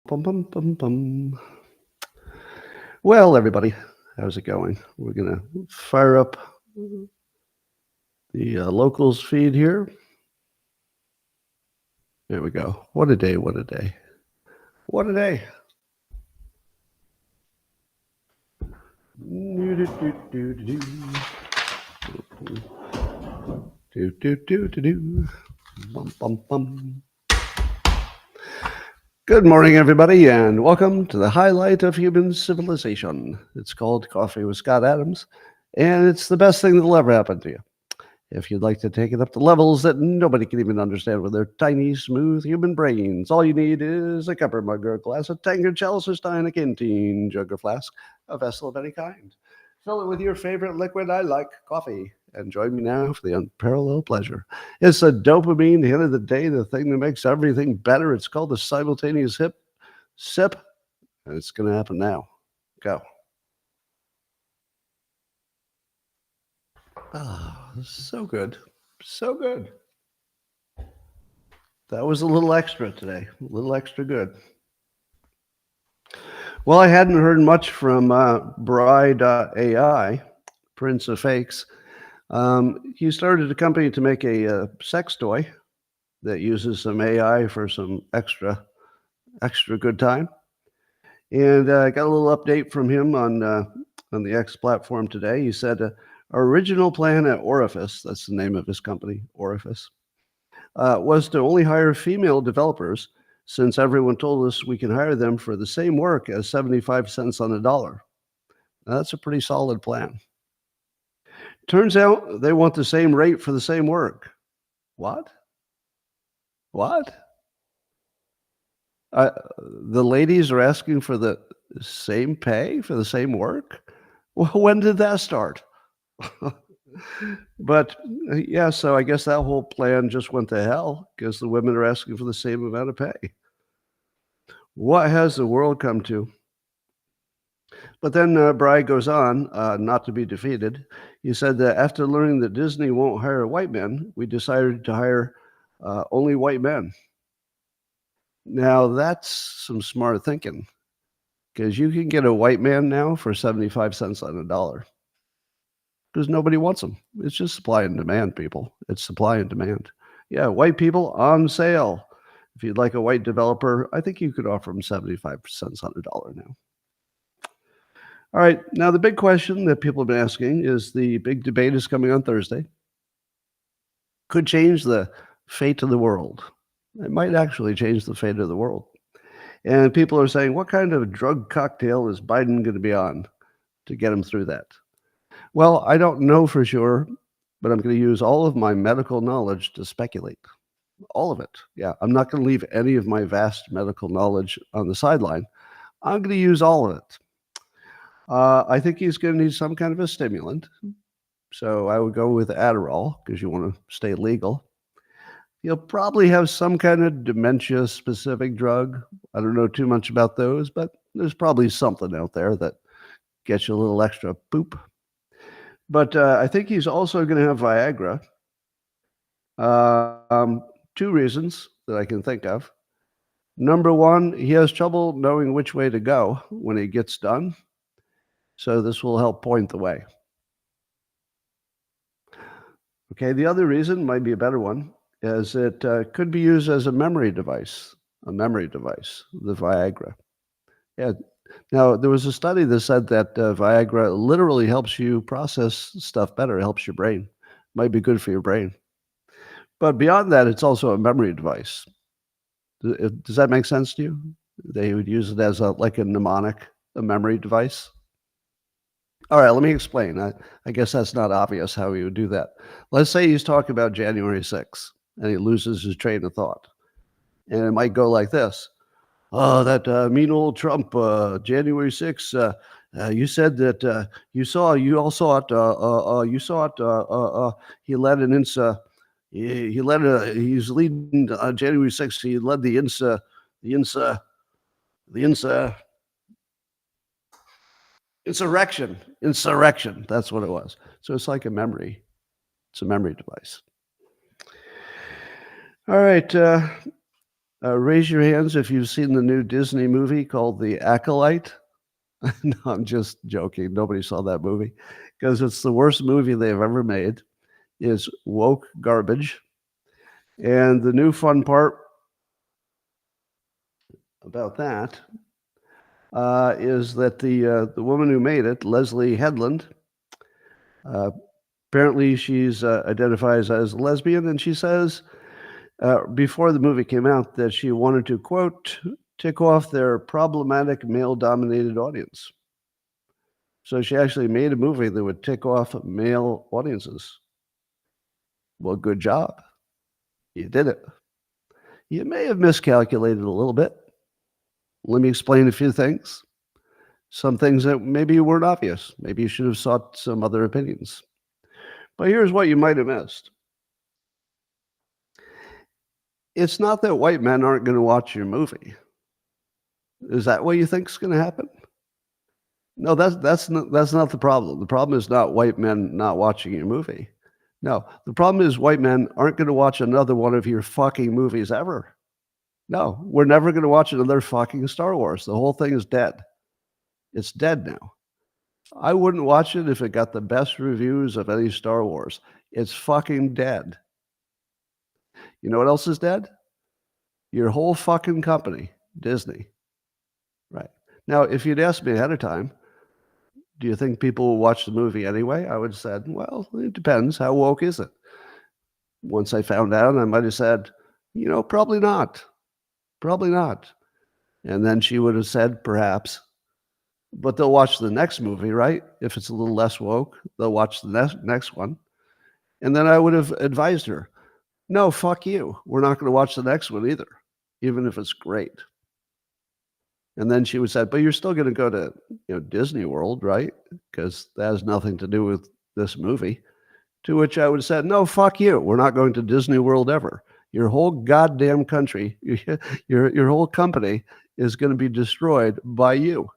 Bum, bum, bum, bum. Well, everybody, how's it going? We're going to fire up the locals feed here. There we go. What a day, what a day. What a day. Bum, bum, bum. Good morning, everybody, and welcome to the highlight of human civilization. It's called Coffee with Scott Adams, and it's the best thing that'll ever happen to you. If you'd like to take it up to levels that nobody can even understand with their tiny, smooth human brains, all you need is a cup or mug or a glass, a tankard, chalice or stein, a canteen, jug or flask, a vessel of any kind. Fill it with your favorite liquid. I like coffee. And join me now for the unparalleled pleasure. It's a dopamine hit of the day, the thing that makes everything better. It's called the simultaneous hip sip, and it's going to happen now. Go. Ah, so good. So good. That was a little extra today. A little extra good. Well, I hadn't heard much from Bride.ai, Prince of Fakes. He started a company to make a sex toy that uses some AI for some extra good time. And I got a little update from him on the X platform today. He said, our original plan at Orifice, that's the name of his company, Orifice, was to only hire female developers, since everyone told us we can hire them for the same work as 75 cents on the dollar. Now, that's a pretty solid plan. Turns out they want the same rate for the same work. What? The ladies are asking for the same pay for the same work? Well, when did that start? But yeah, so I guess that whole plan just went to hell because the women are asking for the same amount of pay. What has the world come to? But then Bry goes on, not to be defeated. He said that after learning that Disney won't hire white men, we decided to hire only white men. Now, that's some smart thinking, because you can get a white man now for 75 cents on a dollar because nobody wants them. It's just supply and demand, people. It's supply and demand. Yeah, white people on sale. If you'd like a white developer, I think you could offer them 75 cents on a dollar now. All right, now the big question that people have been asking is the big debate is coming on Thursday. Could change the fate of the world. It might actually change the fate of the world. And people are saying, what kind of drug cocktail is Biden going to be on to get him through that? Well, I don't know for sure, but I'm going to use all of my medical knowledge to speculate. All of it. Yeah, I'm not going to leave any of my vast medical knowledge on the sideline. I'm going to use all of it. I think he's going to need some kind of a stimulant. So I would go with Adderall because you want to stay legal. He'll probably have some kind of dementia-specific drug. I don't know too much about those, but there's probably something out there that gets you a little extra poop. But I think he's also going to have Viagra. Two reasons that I can think of. Number one, he has trouble knowing which way to go when he gets done. So this will help point the way. Okay, the other reason might be a better one, is it could be used as a memory device, the Viagra. Yeah. Now, there was a study that said that Viagra literally helps you process stuff better, helps your brain. Might be good for your brain. But beyond that, it's also a memory device. Does that make sense to you? They would use it as like a mnemonic, a memory device. All right, let me explain. I guess that's not obvious how he would do that. Let's say he's talking about January 6th and he loses his train of thought. And it might go like this. Oh, that mean old Trump, January 6th, you said that you all saw it, he led an INSA, he's leading January 6th, he led the INSA insurrection. That's what it was. So it's like a memory. It's a memory device. All right. Raise your hands if you've seen the new Disney movie called The Acolyte. No, I'm just joking. Nobody saw that movie because it's the worst movie they've ever made. It's woke garbage. And the new fun part about that is that the woman who made it, Leslie Headland, apparently she's identifies as a lesbian, and she says before the movie came out that she wanted to, quote, tick off their problematic male-dominated audience. So she actually made a movie that would tick off male audiences. Well, good job. You did it. You may have miscalculated a little bit. Let me explain a few things. Some things that maybe weren't obvious. Maybe you should have sought some other opinions. But here's what you might have missed. It's not that white men aren't going to watch your movie. Is that what you think is going to happen? No, that's not the problem. The problem is not white men not watching your movie. No, the problem is white men aren't going to watch another one of your fucking movies ever. No, we're never going to watch another fucking Star Wars. The whole thing is dead. It's dead now. I wouldn't watch it if it got the best reviews of any Star Wars. It's fucking dead. You know what else is dead? Your whole fucking company, Disney. Right. Now, if you'd asked me ahead of time, do you think people will watch the movie anyway? I would have said, well, it depends. How woke is it? Once I found out, I might have said, probably not. Probably not. And then she would have said, perhaps. But they'll watch the next movie, right? If it's a little less woke, they'll watch the next one. And then I would have advised her, no, fuck you. We're not going to watch the next one either, even if it's great. And then she would say, but you're still going to go to Disney World, right? Because that has nothing to do with this movie. To which I would have said, no, fuck you. We're not going to Disney World ever. Your whole goddamn country, your whole company is going to be destroyed by you.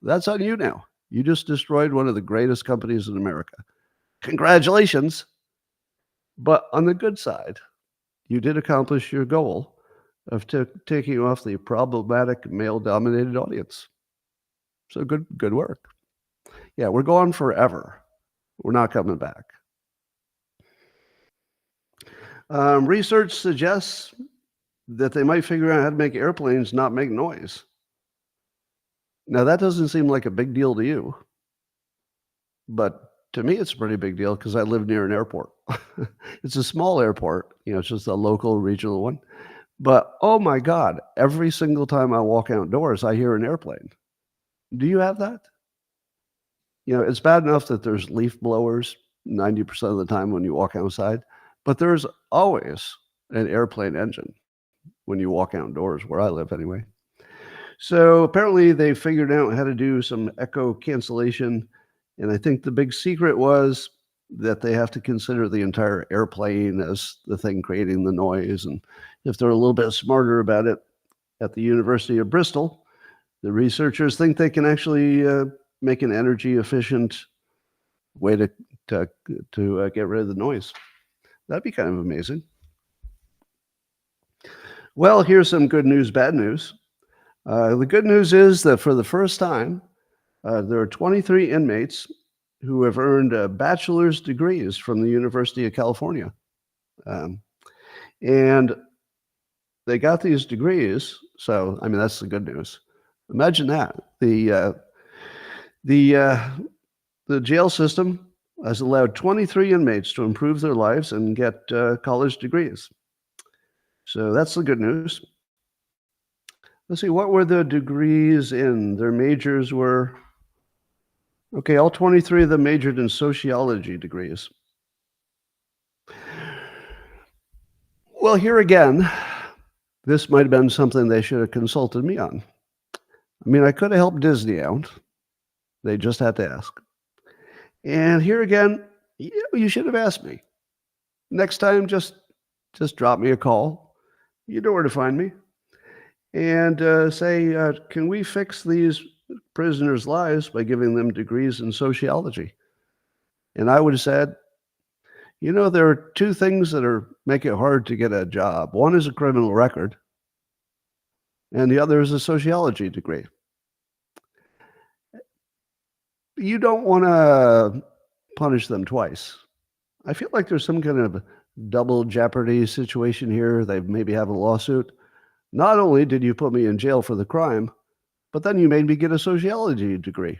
That's on you now. You just destroyed one of the greatest companies in America. Congratulations. But on the good side, you did accomplish your goal of taking off the problematic male-dominated audience. So good work. Yeah, we're gone forever. We're not coming back. Research suggests that they might figure out how to make airplanes not make noise. Now, that doesn't seem like a big deal to you. But to me, it's a pretty big deal because I live near an airport. It's a small airport. It's just a local, regional one. But, oh my God, every single time I walk outdoors, I hear an airplane. Do you have that? It's bad enough that there's leaf blowers 90% of the time when you walk outside, but there's always an airplane engine when you walk outdoors, where I live anyway. So apparently they figured out how to do some echo cancellation, and I think the big secret was that they have to consider the entire airplane as the thing creating the noise. And if they're a little bit smarter about it at the University of Bristol, the researchers think they can actually make an energy efficient way to get rid of the noise. That'd be kind of amazing. Well, here's some good news, bad news. The good news is that for the first time, there are 23 inmates who have earned bachelor's degrees from the University of California. And they got these degrees. So, I mean, that's the good news. Imagine that. The jail system has allowed 23 inmates to improve their lives and get college degrees. So that's the good news. Let's see, what were the degrees in? Their majors were, okay, all 23 of them majored in sociology degrees. Well, here again, this might have been something they should have consulted me on. I mean, I could have helped Disney out. They just had to ask. And here again, you should have asked me. Next time, just drop me a call. You know where to find me. And say, can we fix these prisoners' lives by giving them degrees in sociology? And I would have said, there are two things that make it hard to get a job. One is a criminal record, and the other is a sociology degree. You don't want to punish them twice. I feel like there's some kind of double jeopardy situation here. They maybe have a lawsuit. Not only did you put me in jail for the crime, but then you made me get a sociology degree.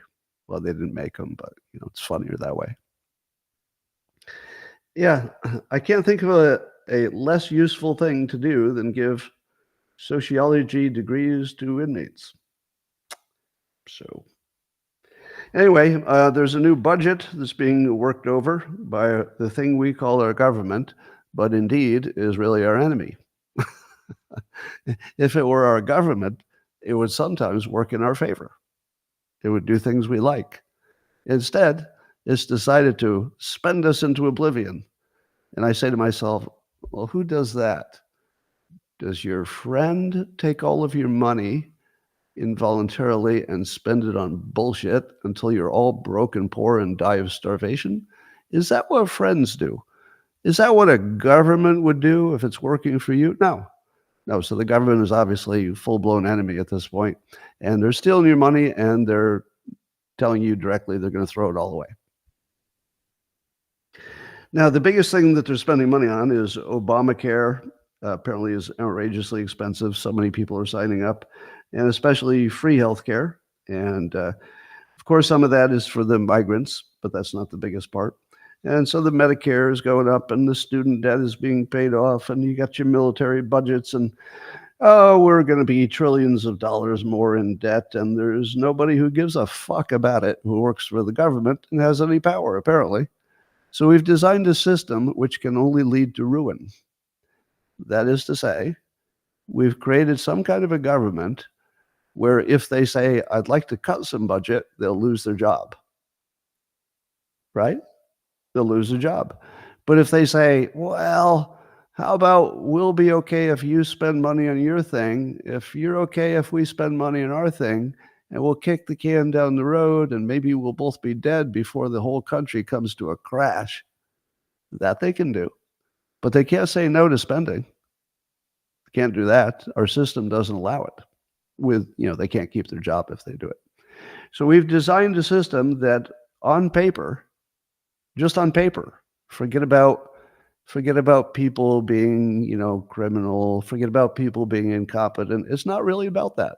Well, they didn't make them, but it's funnier that way. Yeah, I can't think of a less useful thing to do than give sociology degrees to inmates. So anyway, there's a new budget that's being worked over by the thing we call our government, but indeed is really our enemy. If it were our government, it would sometimes work in our favor. It would do things we like. Instead, it's decided to spend us into oblivion. And I say to myself, well, who does that? Does your friend take all of your money involuntarily and spend it on bullshit until you're all broke and poor and die of starvation? Is that what friends do? Is that what a government would do if it's working for you? No. So the government is obviously a full-blown enemy at this point, and they're stealing your money, and they're telling you directly they're going to throw it all away. Now, the biggest thing that they're spending money on is Obamacare. Apparently is outrageously expensive. So many people are signing up, and especially free healthcare. And of course, some of that is for the migrants, but that's not the biggest part. And so the Medicare is going up, and the student debt is being paid off, and you got your military budgets, and we're going to be trillions of dollars more in debt, and there's nobody who gives a fuck about it who works for the government and has any power, apparently. So we've designed a system which can only lead to ruin. That is to say, we've created some kind of a government where if they say, I'd like to cut some budget, they'll lose their job. Right? They'll lose their job. But if they say, well, how about we'll be okay if you spend money on your thing, if you're okay if we spend money on our thing, and we'll kick the can down the road, and maybe we'll both be dead before the whole country comes to a crash. That they can do. But they can't say no to spending. They can't do that. Our system doesn't allow it. They can't keep their job if they do it. So we've designed a system that on paper, just on paper, forget about people being, criminal, forget about people being incompetent. It's not really about that.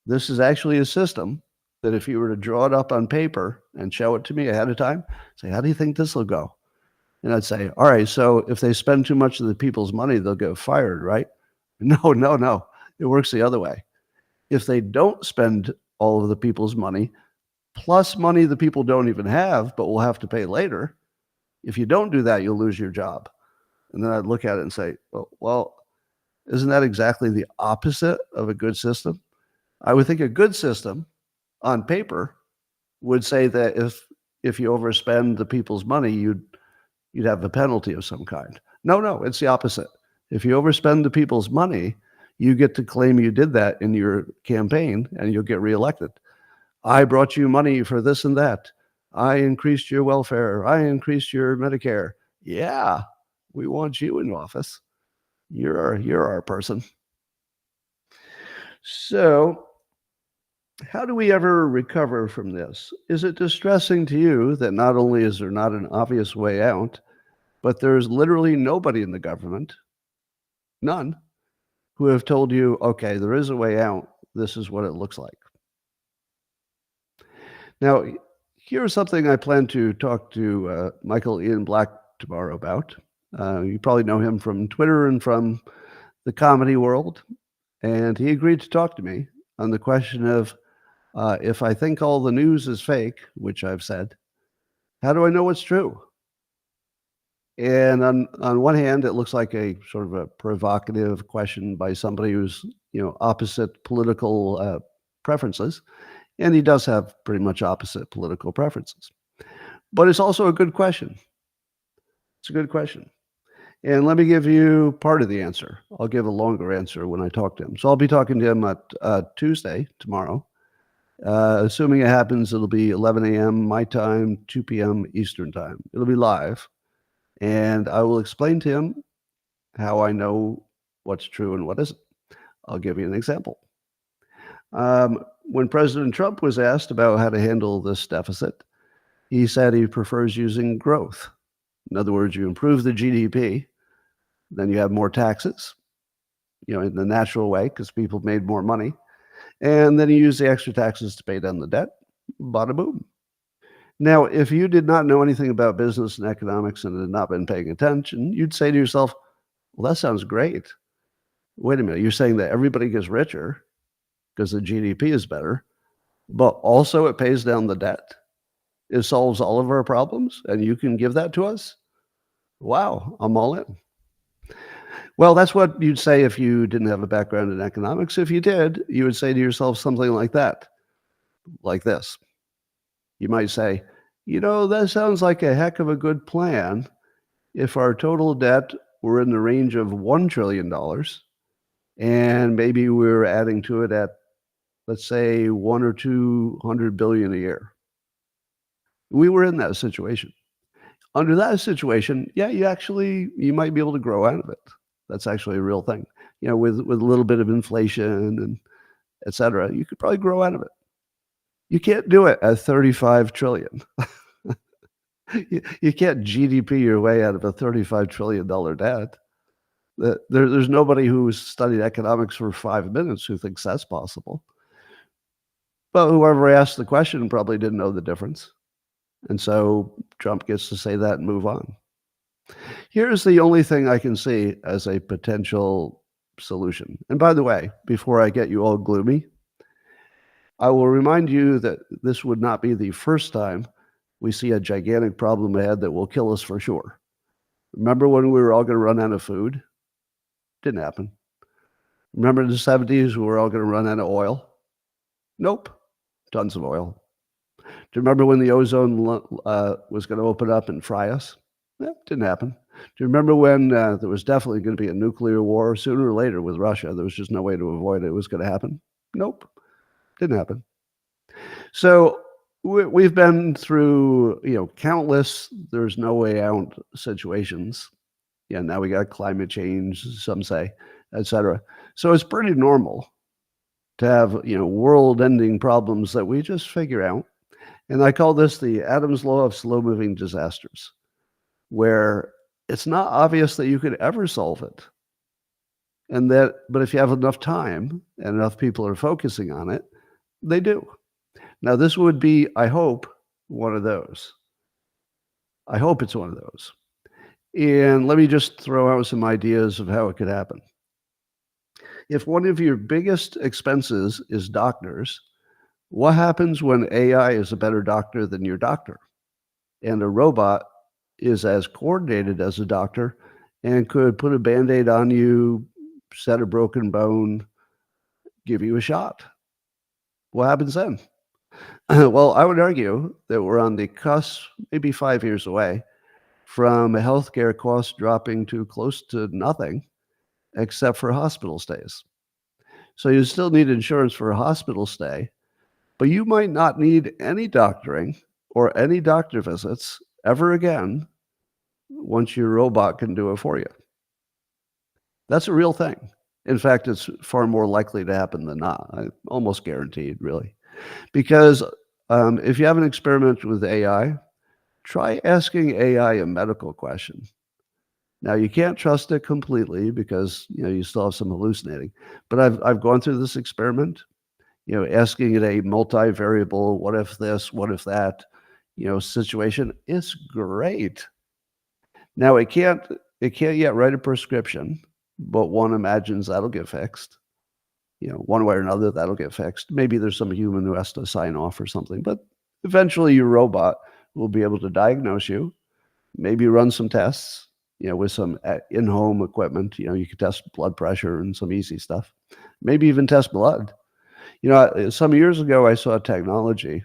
This is actually a system that if you were to draw it up on paper and show it to me ahead of time, say, how do you think this will go? And I'd say, all right, so if they spend too much of the people's money, they'll get fired, right? No. It works the other way. If they don't spend all of the people's money, plus money the people don't even have, but will have to pay later, if you don't do that, you'll lose your job. And then I'd look at it and say, well, isn't that exactly the opposite of a good system? I would think a good system on paper would say that if you overspend the people's money, you'd have a penalty of some kind. No, it's the opposite. If you overspend the people's money, you get to claim you did that in your campaign and you'll get reelected. I brought you money for this and that. I increased your welfare. I increased your Medicare. Yeah, we want you in office. You're our person. So how do we ever recover from this? Is it distressing to you that not only is there not an obvious way out, but there's literally nobody in the government, none, who have told you, okay, there is a way out. This is what it looks like. Now, here's something I plan to talk to Michael Ian Black tomorrow about. You probably know him from Twitter and from the comedy world. And he agreed to talk to me on the question of if I think all the news is fake, which I've said, how do I know what's true? And on one hand, it looks like a sort of a provocative question by somebody who's, opposite political preferences. And he does have pretty much opposite political preferences. But it's also a good question. It's a good question. And let me give you part of the answer. I'll give a longer answer when I talk to him. So I'll be talking to him at Tuesday, tomorrow. Assuming it happens, it'll be 11 a.m. my time, 2 p.m. Eastern time. It'll be live. And I will explain to him how I know what's true and what isn't. I'll give you an example. When President Trump was asked about how to handle this deficit, he said he prefers using growth. In other words, you improve the GDP, then you have more taxes, in the natural way because people made more money. And then you use the extra taxes to pay down the debt. Bada boom. Now, if you did not know anything about business and economics and had not been paying attention, you'd say to yourself, well, that sounds great. Wait a minute, you're saying that everybody gets richer because the GDP is better, but also it pays down the debt? It solves all of our problems, and you can give that to us? Wow, I'm all in. Well, that's what you'd say if you didn't have a background in economics. If you did, you would say to yourself something like that, like this. You might say, that sounds like a heck of a good plan if our total debt were in the range of $1 trillion and maybe we were adding to it at, let's say, 1 or 200 billion a year. We were in that situation. Under that situation, yeah, you might be able to grow out of it. That's actually a real thing. With a little bit of inflation and et cetera, you could probably grow out of it. You can't do it at 35 trillion. You can't GDP your way out of a $35 trillion debt. There's nobody who's studied economics for 5 minutes who thinks that's possible. But whoever asked the question probably didn't know the difference. And so Trump gets to say that and move on. Here's the only thing I can see as a potential solution. And by the way, before I get you all gloomy, I will remind you that this would not be the first time we see a gigantic problem ahead that will kill us for sure. Remember when we were all going to run out of food? Didn't happen. Remember in the 70s, we were all going to run out of oil? Nope. Tons of oil. Do you remember when the ozone was going to open up and fry us? Didn't happen. Do you remember when there was definitely going to be a nuclear war sooner or later with Russia? There was just no way to avoid it. It was going to happen? Nope. Didn't happen. So we've been through, countless there's no way out situations. Yeah, now we got climate change, some say, et cetera. So it's pretty normal to have, world-ending problems that we just figure out. And I call this the Adam's Law of slow-moving disasters, where it's not obvious that you could ever solve it. But if you have enough time and enough people are focusing on it, they do. Now, this would be, I hope, one of those. I hope it's one of those. And let me just throw out some ideas of how it could happen. If one of your biggest expenses is doctors, what happens when AI is a better doctor than your doctor? And a robot is as coordinated as a doctor and could put a Band-Aid on you, set a broken bone, give you a shot. What happens then? Well, I would argue that we're on the cusp, maybe 5 years away, from healthcare costs dropping to close to nothing except for hospital stays. So you still need insurance for a hospital stay, but you might not need any doctoring or any doctor visits ever again once your robot can do it for you. That's a real thing. In fact, it's far more likely to happen than not. Almost guaranteed, really. Because if you have an experiment with AI, try asking AI a medical question. Now, you can't trust it completely because you still have some hallucinating. But I've gone through this experiment, asking it a multivariable, what if this, what if that, situation. It's great. Now, it can't yet write a prescription, but one imagines that'll get fixed. One way or another, that'll get fixed. Maybe there's some human who has to sign off or something, but eventually your robot will be able to diagnose you, maybe run some tests, with some in-home equipment. You can test blood pressure and some easy stuff, maybe even test blood. Some years ago, I saw technology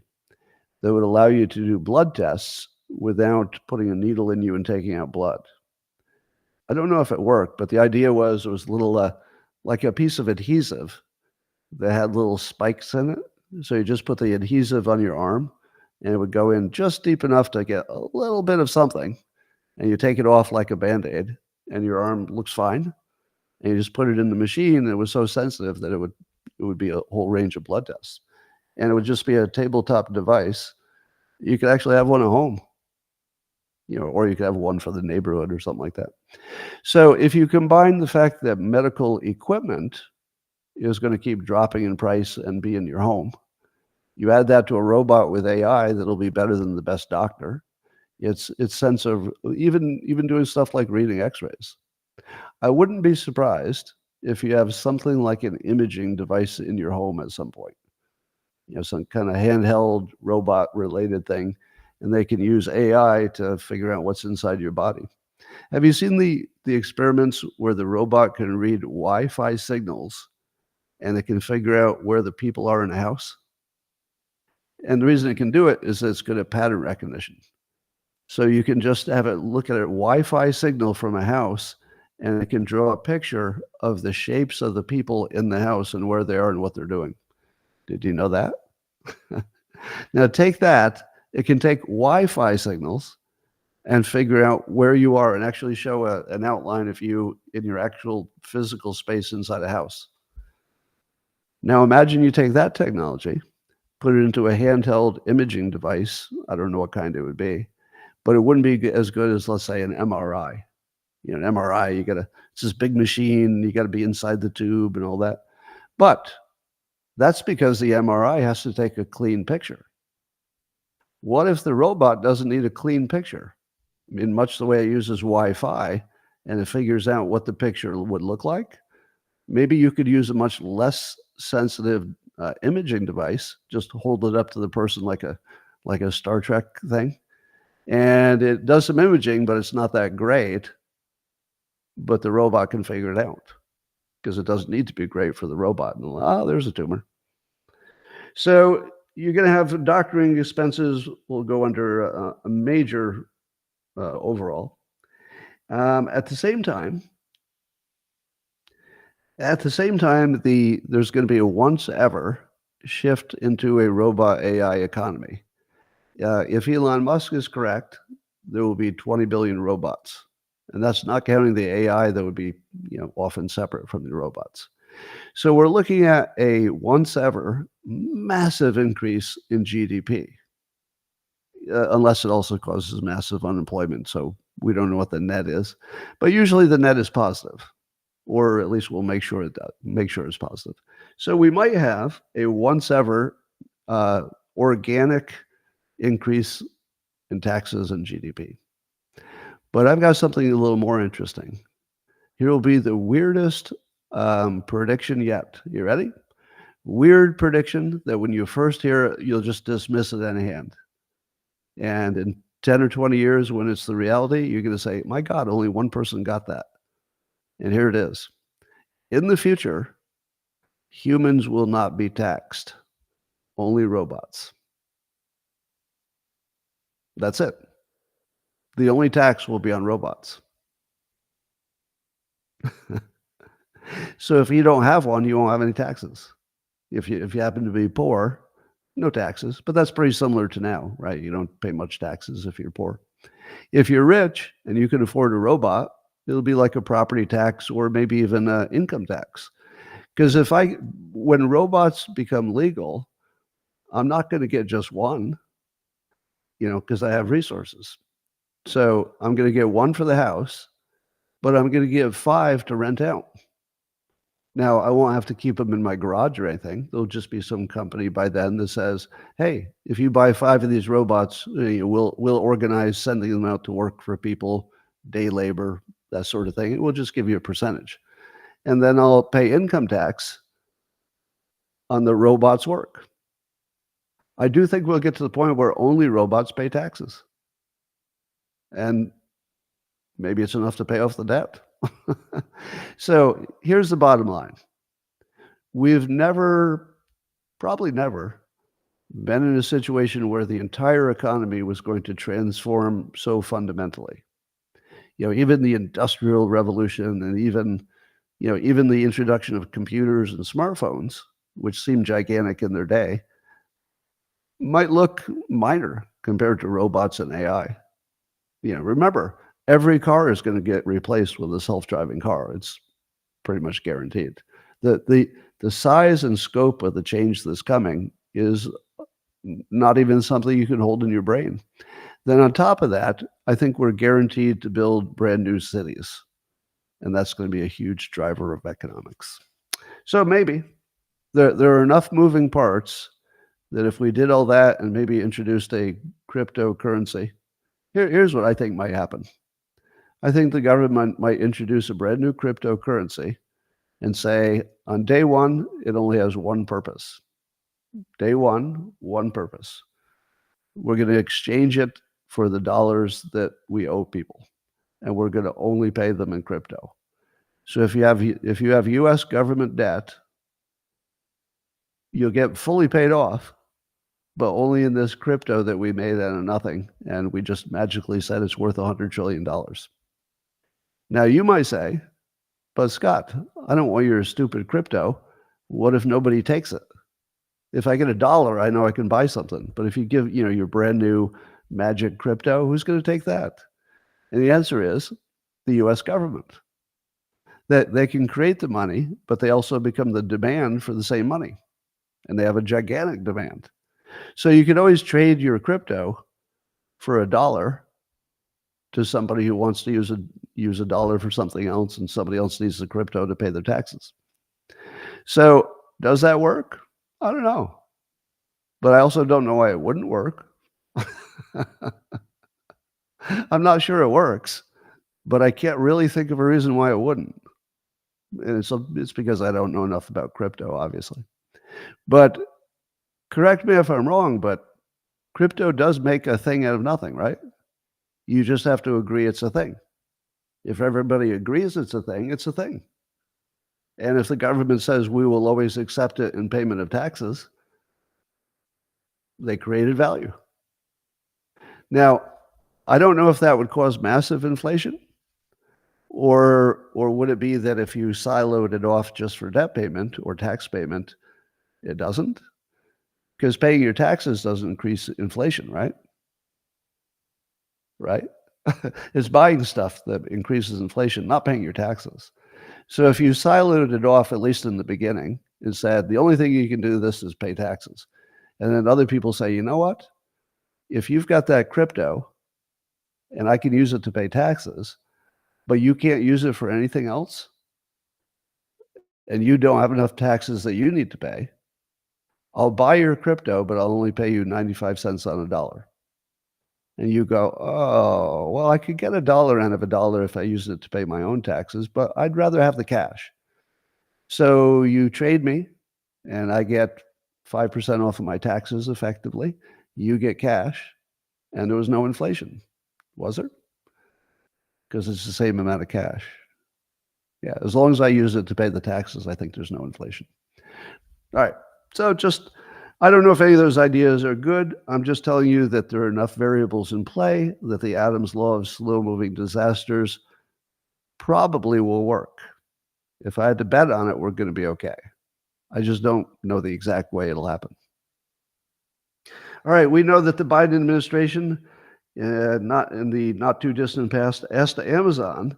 that would allow you to do blood tests without putting a needle in you and taking out blood. I don't know if it worked, but the idea was it was a little, like a piece of adhesive that had little spikes in it. So you just put the adhesive on your arm and it would go in just deep enough to get a little bit of something. And you take it off like a Band-Aid and your arm looks fine. And you just put it in the machine and it was so sensitive that it would It would be a whole range of blood tests. And it would just be a tabletop device. You could actually have one at home, or you could have one for the neighborhood or something like that. So if you combine the fact that medical equipment is going to keep dropping in price and be in your home, you add that to a robot with AI that'll be better than the best doctor. It's sense of even doing stuff like reading X-rays. I wouldn't be surprised if you have something like an imaging device in your home at some point. Some kind of handheld robot-related thing, and they can use AI to figure out what's inside your body. Have you seen the experiments where the robot can read Wi-Fi signals and it can figure out where the people are in a house? And the reason it can do it is that it's good at pattern recognition. So you can just have it look at a Wi-Fi signal from a house, and it can draw a picture of the shapes of the people in the house and where they are and what they're doing. Did you know that? Now take that. It can take Wi-Fi signals and figure out where you are and actually show an outline of you in your actual physical space inside a house. Now imagine you take that technology, put it into a handheld imaging device. I don't know what kind it would be, but it wouldn't be as good as, let's say, an MRI. An MRI, it's this big machine, you got to be inside the tube and all that. But that's because the MRI has to take a clean picture. What if the robot doesn't need a clean picture? Much the way it uses Wi-Fi, and it figures out what the picture would look like. Maybe you could use a much less sensitive imaging device, just hold it up to the person like a Star Trek thing, and it does some imaging, but it's not that great. But the robot can figure it out because it doesn't need to be great for the robot. And there's a tumor. So you're going to have doctoring expenses will go under a major overall. At the same time, there's going to be a once ever shift into a robot AI economy. If Elon Musk is correct, there will be 20 billion robots. And that's not counting the AI that would be, often separate from the robots. So we're looking at a once ever massive increase in GDP, unless it also causes massive unemployment. So we don't know what the net is, but usually the net is positive, or at least we'll make sure it's positive. So we might have a once ever organic increase in taxes and GDP. But I've got something a little more interesting. Here will be the weirdest prediction yet. You ready? Weird prediction that when you first hear it, you'll just dismiss it in hand. And in 10 or 20 years, when it's the reality, you're going to say, my God, only one person got that. And here it is. In the future, humans will not be taxed, only robots. That's it. The only tax will be on robots. So if you don't have one, you won't have any taxes. If you happen to be poor, no taxes. But that's pretty similar to now, right? You don't pay much taxes if you're poor. If you're rich and you can afford a robot, it'll be like a property tax or maybe even an income tax. Because when robots become legal, I'm not going to get just one, because I have resources. So I'm going to get one for the house, but I'm going to give 5 to rent out. Now, I won't have to keep them in my garage or anything. There'll just be some company by then that says, hey, if you buy 5 of these robots, we'll organize sending them out to work for people, day labor, that sort of thing. We'll just give you a percentage. And then I'll pay income tax on the robot's work. I do think we'll get to the point where only robots pay taxes. And maybe it's enough to pay off the debt. So here's the bottom line. We've probably never been in a situation where the entire economy was going to transform so fundamentally. Even the Industrial Revolution and even the introduction of computers and smartphones, which seemed gigantic in their day, might look minor compared to robots and AI. Remember, every car is going to get replaced with a self-driving car. It's pretty much guaranteed. The the size and scope of the change that's coming is not even something you can hold in your brain. Then on top of that, I think we're guaranteed to build brand new cities, and that's going to be a huge driver of economics. So maybe there are enough moving parts that if we did all that and maybe introduced a cryptocurrency, here's what I think might happen. I think the government might introduce a brand new cryptocurrency and say, on day one, it only has one purpose. Day one, one purpose. We're going to exchange it for the dollars that we owe people, and we're going to only pay them in crypto. So if you have U.S. government debt, you'll get fully paid off, but only in this crypto that we made out of nothing, and we just magically said it's worth $100 trillion. Now, you might say, but Scott, I don't want your stupid crypto. What if nobody takes it? If I get $1, I know I can buy something. But if you give, your brand new magic crypto, who's going to take that? And the answer is the U.S. government. That they can create the money, but they also become the demand for the same money. And they have a gigantic demand. So you can always trade your crypto for $1 to somebody who wants to use $1 for something else, and somebody else needs the crypto to pay their taxes. So does that work? I don't know. But I also don't know why it wouldn't work. I'm not sure it works, but I can't really think of a reason why it wouldn't. And it's because I don't know enough about crypto, obviously. But correct me if I'm wrong, but crypto does make a thing out of nothing, right? You just have to agree it's a thing. If everybody agrees it's a thing, it's a thing. And if the government says we will always accept it in payment of taxes, they created value. Now, I don't know if that would cause massive inflation, or would it be that if you siloed it off just for debt payment or tax payment, it doesn't? Because paying your taxes doesn't increase inflation, right? Right? It's buying stuff that increases inflation, not paying your taxes. So if you siloed it off, at least in the beginning, and said the only thing you can do this is pay taxes, and then other people say, you know what? If you've got that crypto and I can use it to pay taxes, but you can't use it for anything else, and you don't have enough taxes that you need to pay, I'll buy your crypto, but I'll only pay you 95 cents on $1. And you go, oh, well, I could get $1 out of $1 if I use it to pay my own taxes, but I'd rather have the cash. So you trade me, and I get 5% off of my taxes effectively. You get cash, and there was no inflation, was there? Because it's the same amount of cash. Yeah, as long as I use it to pay the taxes, I think there's no inflation. All right, so I don't know if any of those ideas are good. I'm just telling you that there are enough variables in play that the Adams law of slow-moving disasters probably will work. If I had to bet on it, we're going to be okay. I just don't know the exact way it'll happen. All right, we know that the Biden administration, not in the not too distant past, asked Amazon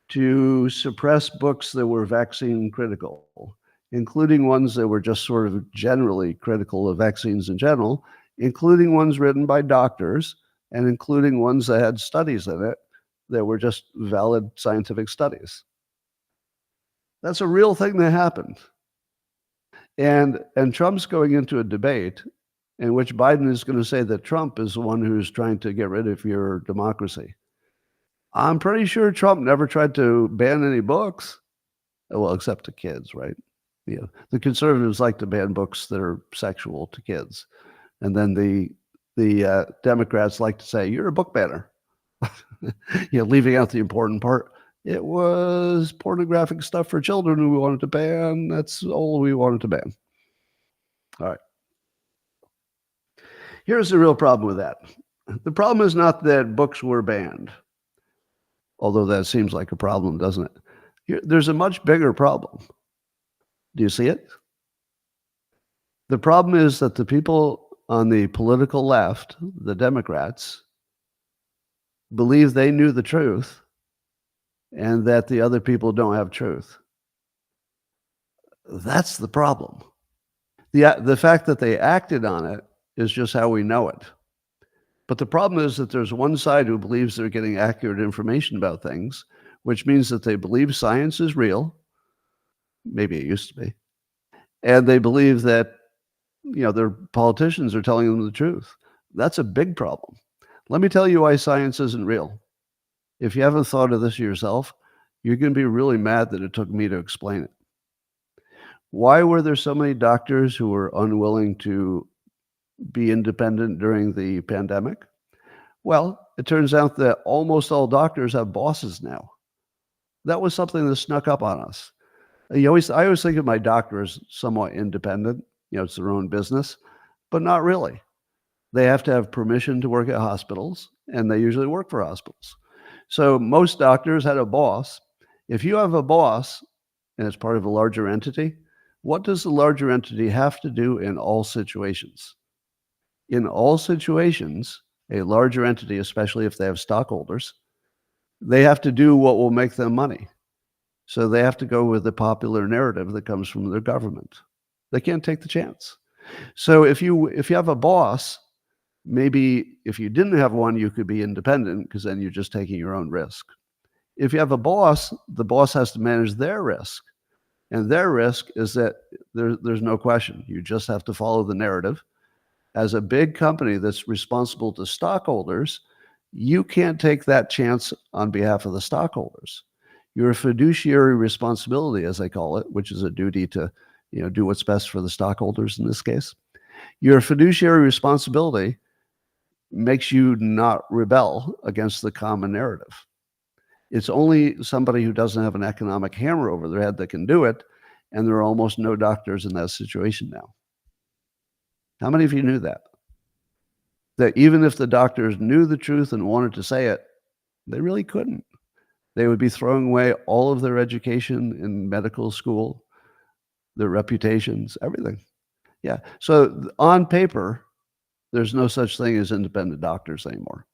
to suppress books that were vaccine critical, including ones that were just sort of generally critical of vaccines in general, including ones written by doctors, and including ones that had studies in it that were just valid scientific studies. That's a real thing that happened. And Trump's going into a debate in which Biden is going to say that Trump is the one who's trying to get rid of your democracy. I'm pretty sure Trump never tried to ban any books. Well, except to kids, right? Yeah. The conservatives like to ban books that are sexual to kids. And then the Democrats like to say, you're a book banner. Leaving out the important part. It was pornographic stuff for children who we wanted to ban. That's all we wanted to ban. All right. Here's the real problem with that. The problem is not that books were banned, although that seems like a problem, doesn't it? There's a much bigger problem. Do you see it? The problem is that the people on the political left, the Democrats, believe they knew the truth and that the other people don't have truth. That's the problem. The fact that they acted on it is just how we know it. But the problem is that there's one side who believes they're getting accurate information about things, which means that they believe science is real. Maybe it used to be. And they believe that, their politicians are telling them the truth. That's a big problem. Let me tell you why science isn't real. If you haven't thought of this yourself, you're going to be really mad that it took me to explain it. Why were there so many doctors who were unwilling to be independent during the pandemic? Well, it turns out that almost all doctors have bosses now. That was something that snuck up on us. I always think of my doctor as somewhat independent. It's their own business, but not really. They have to have permission to work at hospitals, and they usually work for hospitals. So most doctors had a boss. If you have a boss and it's part of a larger entity, what does the larger entity have to do in all situations? In all situations, a larger entity, especially if they have stockholders, they have to do what will make them money. So they have to go with the popular narrative that comes from their government. They can't take the chance. So if you have a boss, maybe if you didn't have one, you could be independent because then you're just taking your own risk. If you have a boss, the boss has to manage their risk. And their risk is that there's no question. You just have to follow the narrative. As a big company that's responsible to stockholders, you can't take that chance on behalf of the stockholders. Your fiduciary responsibility, as I call it, which is a duty to do what's best for the stockholders in this case. Your fiduciary responsibility makes you not rebel against the common narrative. It's only somebody who doesn't have an economic hammer over their head that can do it, and there are almost no doctors in that situation now. How many of you knew that? That even if the doctors knew the truth and wanted to say it, they really couldn't. They would be throwing away all of their education in medical school, their reputations, everything. Yeah. So on paper, there's no such thing as independent doctors anymore.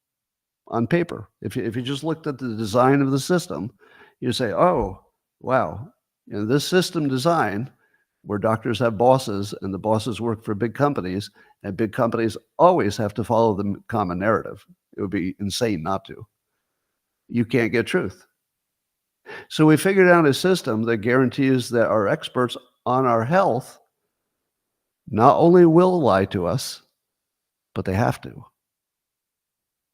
On paper, if you just looked at the design of the system, you say, oh, wow, this system design where doctors have bosses and the bosses work for big companies, and big companies always have to follow the common narrative. It would be insane not to. You can't get truth. So we figured out a system that guarantees that our experts on our health not only will lie to us, but they have to.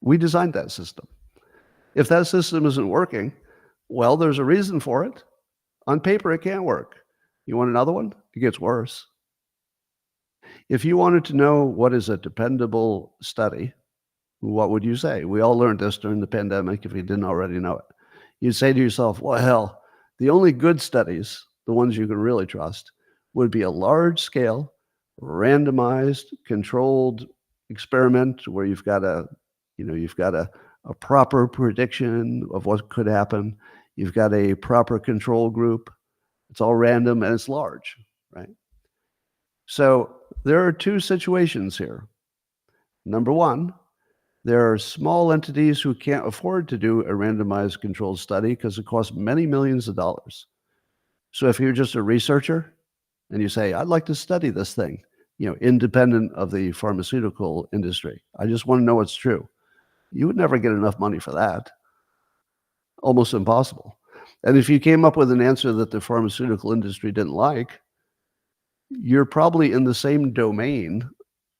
We designed that system. If that system isn't working, well, there's a reason for it. On paper, it can't work. You want another one? It gets worse. If you wanted to know what is a dependable study, what would you say? We all learned this during the pandemic if you didn't already know it. You'd say to yourself, well, hell, the only good studies, the ones you can really trust, would be a large-scale, randomized, controlled experiment where you've got a proper prediction of what could happen. You've got a proper control group. It's all random and it's large, right? So there are two situations here. Number one, there are small entities who can't afford to do a randomized controlled study because it costs many millions of dollars. So if you're just a researcher and you say, I'd like to study this thing, independent of the pharmaceutical industry, I just want to know what's true. You would never get enough money for that. Almost impossible. And if you came up with an answer that the pharmaceutical industry didn't like, you're probably in the same domain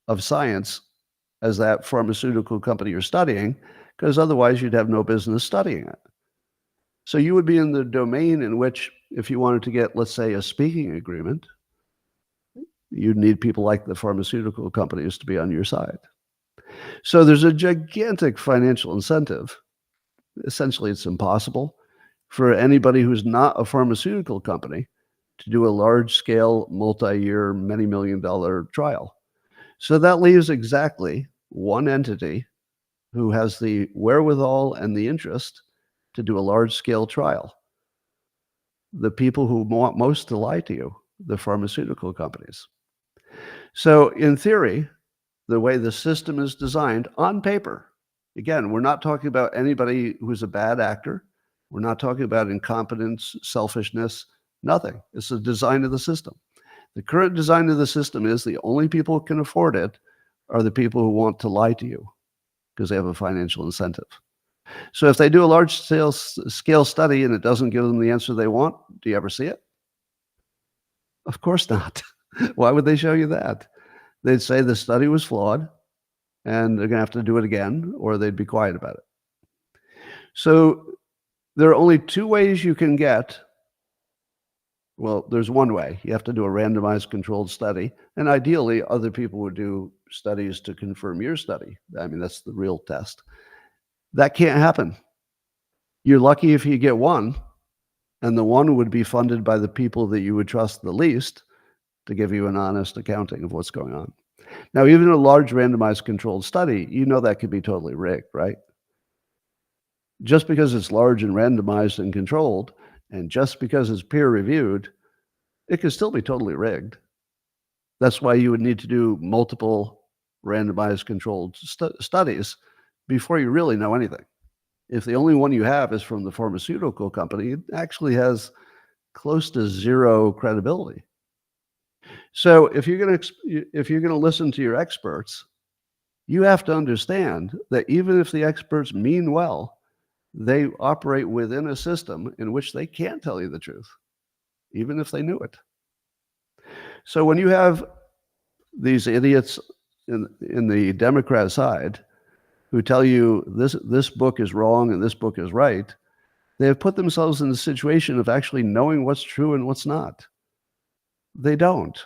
of science as that pharmaceutical company you're studying, because otherwise you'd have no business studying it. So you would be in the domain in which, if you wanted to get, let's say, a speaking agreement, you'd need people like the pharmaceutical companies to be on your side. So there's a gigantic financial incentive. Essentially, it's impossible for anybody who's not a pharmaceutical company to do a large-scale, multi-year, many million-dollar trial. So that leaves exactly one entity who has the wherewithal and the interest to do a large-scale trial. The people who want most to lie to you, the pharmaceutical companies. So in theory, the way the system is designed on paper, again, we're not talking about anybody who's a bad actor. We're not talking about incompetence, selfishness, Nothing. It's the design of the system. The current design of the system is the only people who can afford it are the people who want to lie to you because they have a financial incentive. So if they do a large scale study and it doesn't give them the answer they want, do you ever see it? Of course not. Why would they show you that? They'd say the study was flawed and they're going to have to do it again, or they'd be quiet about it. So there are only two ways you can get. Well, there's one way. You have to do a randomized controlled study. And ideally, other people would do studies to confirm your study. I mean, that's the real test. That can't happen. You're lucky if you get one, and the one would be funded by the people that you would trust the least to give you an honest accounting of what's going on. Now, even a large randomized controlled study, you know that could be totally rigged, right? Just because it's large and randomized and controlled, and just because it's peer-reviewed, it could still be totally rigged. That's why you would need to do multiple randomized controlled studies before you really know anything. If the only one you have is from the pharmaceutical company, it actually has close to zero credibility. So if you're going to listen to your experts, you have to understand that even if the experts mean well, they operate within a system in which they can't tell you the truth, even if they knew it. So when you have these idiots in the Democrat side who tell you this book is wrong and this book is right, they have put themselves in the situation of actually knowing what's true and what's not. They don't,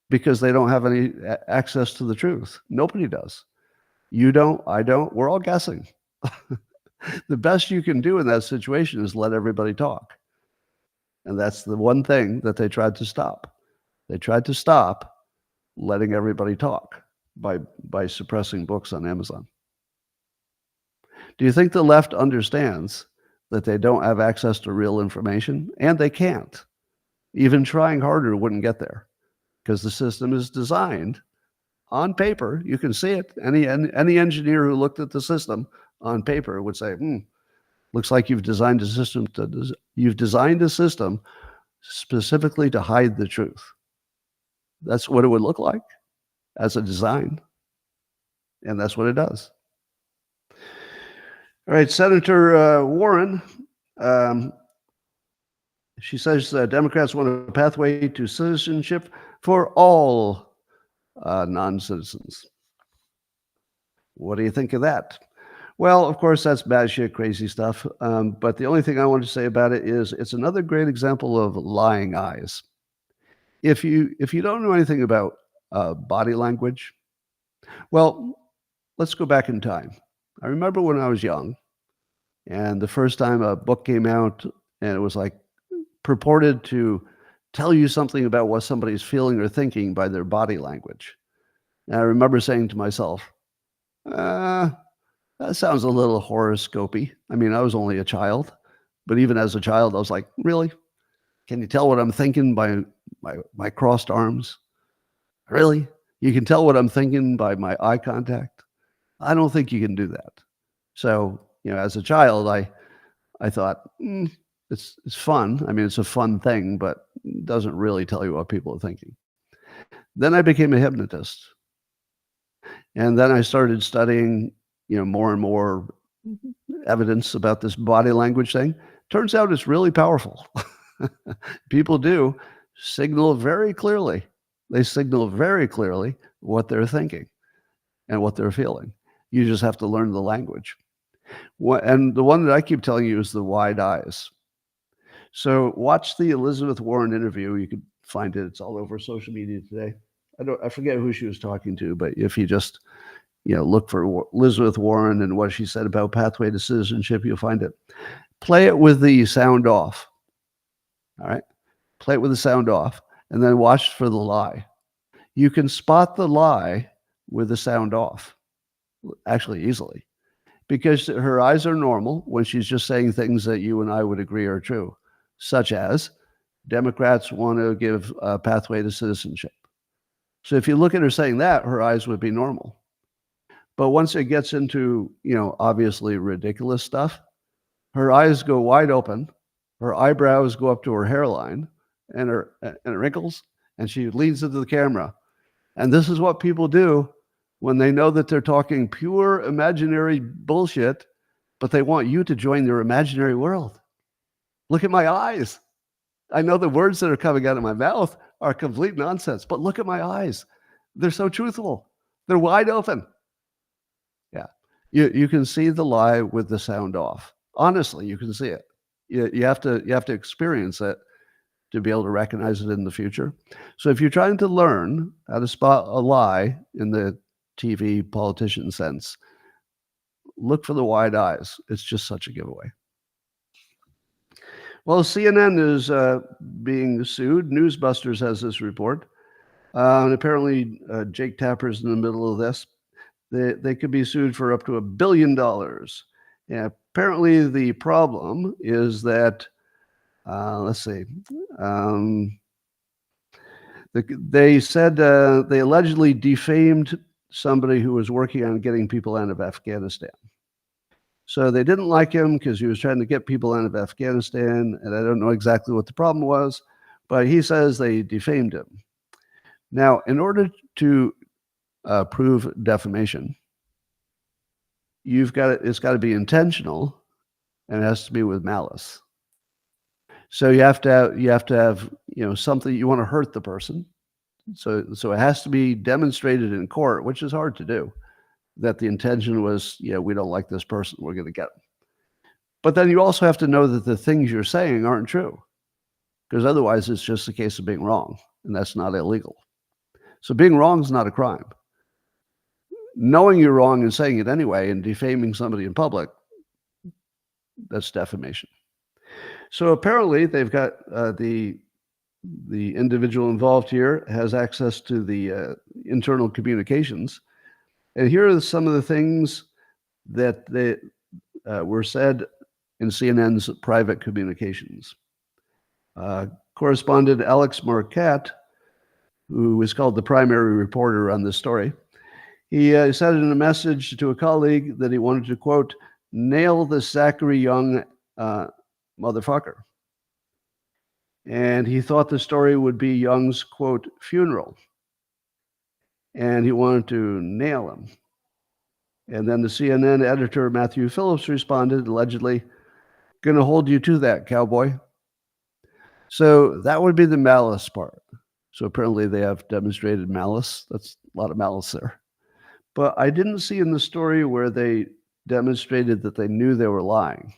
because they don't have any access to the truth. Nobody does. You don't, I don't, we're all guessing. The best you can do in that situation is let everybody talk. And that's the one thing that they tried to stop. They tried to stop letting everybody talk by suppressing books on Amazon. Do you think the left understands that they don't have access to real information? And they can't. Even trying harder wouldn't get there, because the system is designed on paper. You can see it. Any engineer who looked at the system on paper would say, looks like you've designed a system specifically to hide the truth. That's what it would look like as a design. And that's what it does. All right, Senator Warren, she says Democrats want a pathway to citizenship for all non-citizens. What do you think of that? Well, of course, that's batshit crazy stuff. But the only thing I want to say about it is it's another great example of lying eyes. If you don't know anything about body language, well, let's go back in time. I remember when I was young, and the first time a book came out, and it was like purported to tell you something about what somebody's feeling or thinking by their body language. And I remember saying to myself, that sounds a little horoscopy. I mean, I was only a child, but even as a child, I was like, really? Can you tell what I'm thinking by my crossed arms? Really? You can tell what I'm thinking by my eye contact? I don't think you can do that. So, as a child, I thought, it's fun. I mean, it's a fun thing, but it doesn't really tell you what people are thinking. Then I became a hypnotist. And then I started studying, more and more evidence about this body language thing. Turns out it's really powerful. People do signal very clearly. They signal very clearly what they're thinking and what they're feeling. You just have to learn the language. And the one that I keep telling you is the wide eyes. So watch the Elizabeth Warren interview. You could find it. It's all over social media today. I forget who she was talking to, but if you just look for Elizabeth Warren and what she said about pathway to citizenship, you'll find it. Play it with the sound off. All right? Play it with the sound off, and then watch for the lie. You can spot the lie with the sound off, actually easily, because her eyes are normal when she's just saying things that you and I would agree are true, such as Democrats want to give a pathway to citizenship. So if you look at her saying that, her eyes would be normal. But once it gets into, obviously ridiculous stuff, her eyes go wide open Her eyebrows go up to her hairline and it wrinkles, and she leans into the camera. And this is what people do when they know that they're talking pure imaginary bullshit, but they want you to join their imaginary world. Look at my eyes. I know the words that are coming out of my mouth are complete nonsense, but look at my eyes. They're so truthful. They're wide open. Yeah. You can see the lie with the sound off. Honestly, you can see it. You have to experience it to be able to recognize it in the future. So if you're trying to learn how to spot a lie in the TV politician sense, look for the wide eyes. It's just such a giveaway. Well, CNN is being sued. Newsbusters has this report. And apparently, Jake Tapper's in the middle of this. They could be sued for up to $1 billion. Yeah, apparently, the problem is that, let's see, they said they allegedly defamed somebody who was working on getting people out of Afghanistan. So they didn't like him because he was trying to get people out of Afghanistan, and I don't know exactly what the problem was, but he says they defamed him. Now, in order to prove defamation, it's got to be intentional, and it has to be with malice. So you have to have something, you want to hurt the person. So it has to be demonstrated in court, which is hard to do, that the intention was, we don't like this person, we're going to get them. But then you also have to know that the things you're saying aren't true, because otherwise it's just a case of being wrong, and that's not illegal. So being wrong is not a crime. Knowing you're wrong and saying it anyway and defaming somebody in public, that's defamation. So apparently they've got the individual involved here has access to the internal communications. And here are some of the things that were said in CNN's private communications. Correspondent Alex Marquette, who is called the primary reporter on this story, he said in a message to a colleague that he wanted to, quote, nail the Zachary Young motherfucker. And he thought the story would be Young's, quote, funeral. And he wanted to nail him. And then the CNN editor, Matthew Phillips, responded, allegedly, gonna hold you to that, cowboy. So that would be the malice part. So apparently they have demonstrated malice. That's a lot of malice there. But I didn't see in the story where they demonstrated that they knew they were lying.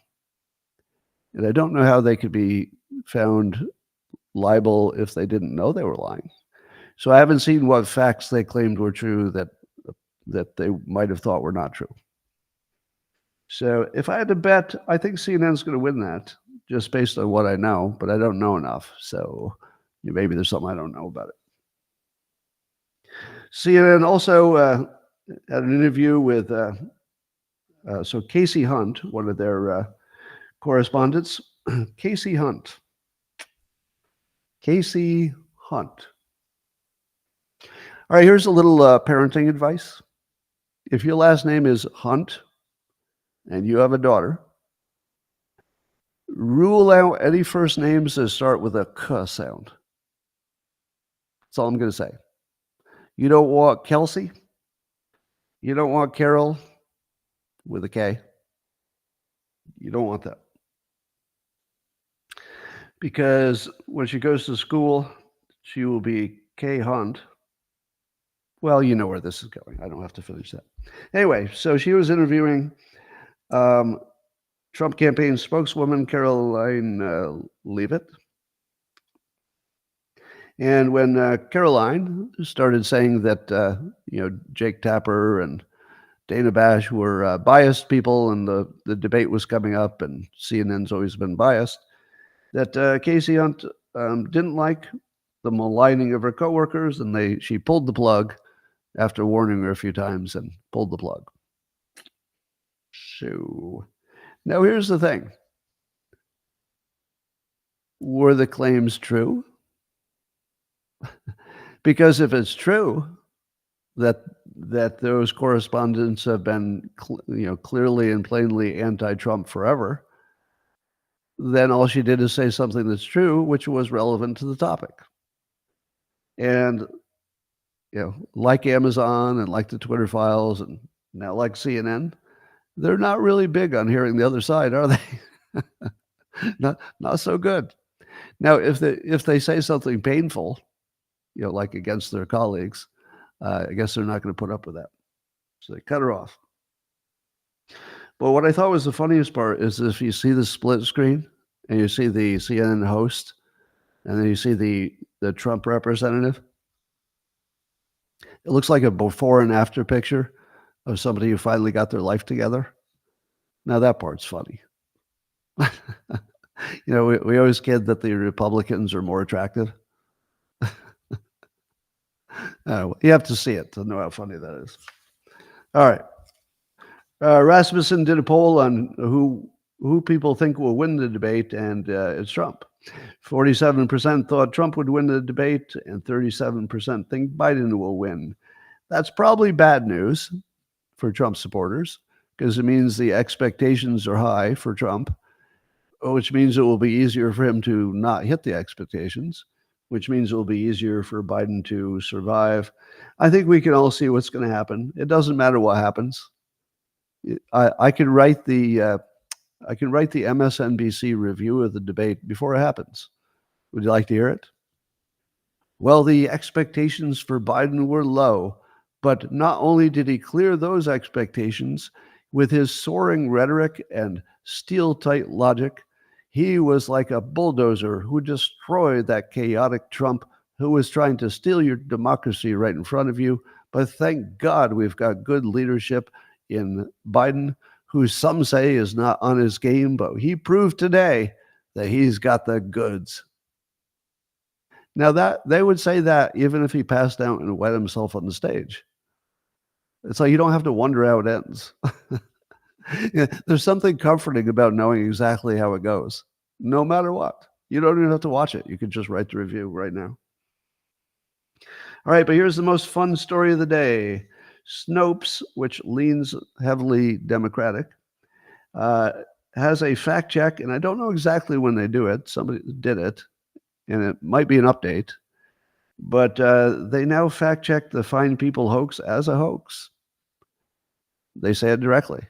And I don't know how they could be found liable if they didn't know they were lying. So I haven't seen what facts they claimed were true that they might have thought were not true. So if I had to bet, I think CNN's going to win that, just based on what I know, but I don't know enough. So maybe there's something I don't know about it. CNN also had an interview with Casey Hunt, one of their correspondents. Casey Hunt. All right, here's a little parenting advice. If your last name is Hunt and you have a daughter, rule out any first names that start with a K sound. That's all I'm going to say. You don't want Kelsey. You don't want Carol with a K. You don't want that. Because when she goes to school, she will be K Hunt. Well, you know where this is going. I don't have to finish that. Anyway, so she was interviewing Trump campaign spokeswoman Caroline Leavitt. And when Caroline started saying that, Jake Tapper and Dana Bash were biased people and the debate was coming up and CNN's always been biased, that Casey Hunt didn't like the maligning of her coworkers, and she pulled the plug after warning her a few times and pulled the plug. So now here's the thing. Were the claims true? Because if it's true that those correspondents have been clearly and plainly anti-Trump forever, then all she did is say something that's true, which was relevant to the topic. And, like Amazon and like the Twitter files and now like CNN, they're not really big on hearing the other side, are they? Not so good. Now, if they say something painful, like against their colleagues, I guess they're not going to put up with that. So they cut her off. But what I thought was the funniest part is if you see the split screen and you see the CNN host and then you see the Trump representative, it looks like a before and after picture of somebody who finally got their life together. Now that part's funny. We always kid that the Republicans are more attractive. You have to see it to know how funny that is. All right. Rasmussen did a poll on who people think will win the debate, and it's Trump. 47% thought Trump would win the debate, and 37% think Biden will win. That's probably bad news for Trump supporters because it means the expectations are high for Trump, which means it will be easier for him to not hit the expectations, which means it will be easier for Biden to survive. I think we can all see what's going to happen. It doesn't matter what happens. I can write the MSNBC review of the debate before it happens. Would you like to hear it? Well, the expectations for Biden were low, but not only did he clear those expectations, with his soaring rhetoric and steel-tight logic, he was like a bulldozer who destroyed that chaotic Trump who was trying to steal your democracy right in front of you. But thank God we've got good leadership in Biden, who some say is not on his game, but he proved today that he's got the goods. Now that they would say that even if he passed out and wet himself on the stage. It's like you don't have to wonder how it ends. There's something comforting about knowing exactly how it goes, no matter what. You don't even have to watch it. You could just write the review right now. All right, but here's the most fun story of the day. Snopes, which leans heavily Democratic, has a fact check, and I don't know exactly when they do it. Somebody did it, and it might be an update. But they now fact check the Fine People Hoax as a hoax. They say it directly,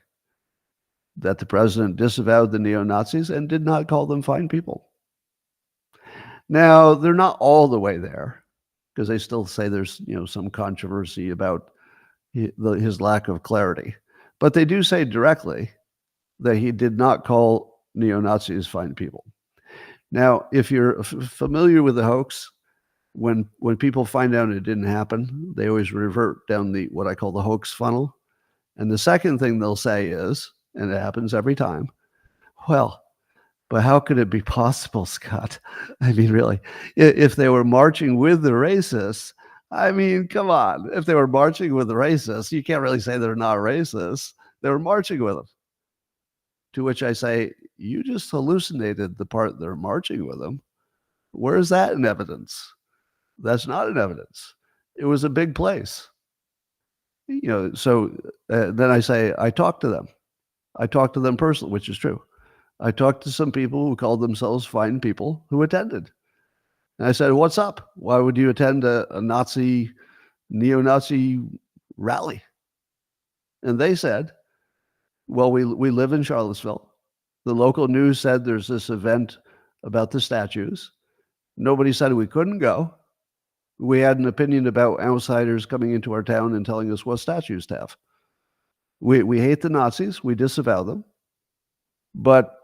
that the president disavowed the neo-Nazis and did not call them fine people. Now, they're not all the way there, because they still say there's some controversy about his lack of clarity. But they do say directly that he did not call neo-Nazis fine people. Now, if you're familiar with the hoax, when people find out it didn't happen, they always revert down what I call the hoax funnel. And the second thing they'll say is, and it happens every time, well, but how could it be possible, Scott? I mean, really, if they were marching with the racists, I mean, come on. If they were marching with the racists, you can't really say they're not racist. They were marching with them. To which I say, you just hallucinated the part they're marching with them. Where is that in evidence? That's not in evidence. It was a big place. So then I say, I talked to them. I talked to them personally, which is true. I talked to some people who called themselves fine people who attended. And I said, what's up? Why would you attend a neo-Nazi rally? And they said, well, we live in Charlottesville. The local news said there's this event about the statues. Nobody said we couldn't go. We had an opinion about outsiders coming into our town and telling us what statues to have. We hate the Nazis. We disavow them. But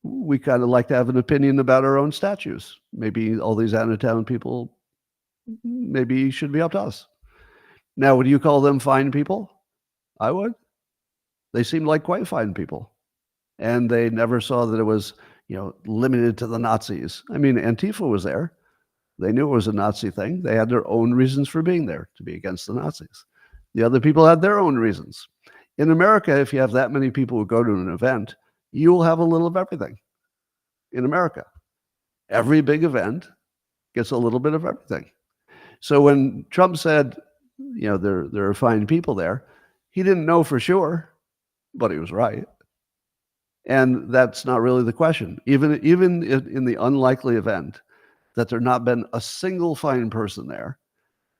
we kind of like to have an opinion about our own statues. Maybe all these out-of-town people maybe should be up to us. Now, would you call them fine people? I would. They seemed like quite fine people. And they never saw that it was, limited to the Nazis. I mean, Antifa was there. They knew it was a Nazi thing. They had their own reasons for being there, to be against the Nazis. The other people had their own reasons. In America, if you have that many people who go to an event, you will have a little of everything. In America, every big event gets a little bit of everything. So when Trump said, there are fine people there, he didn't know for sure, but he was right. And that's not really the question. Even in the unlikely event that there not been a single fine person there,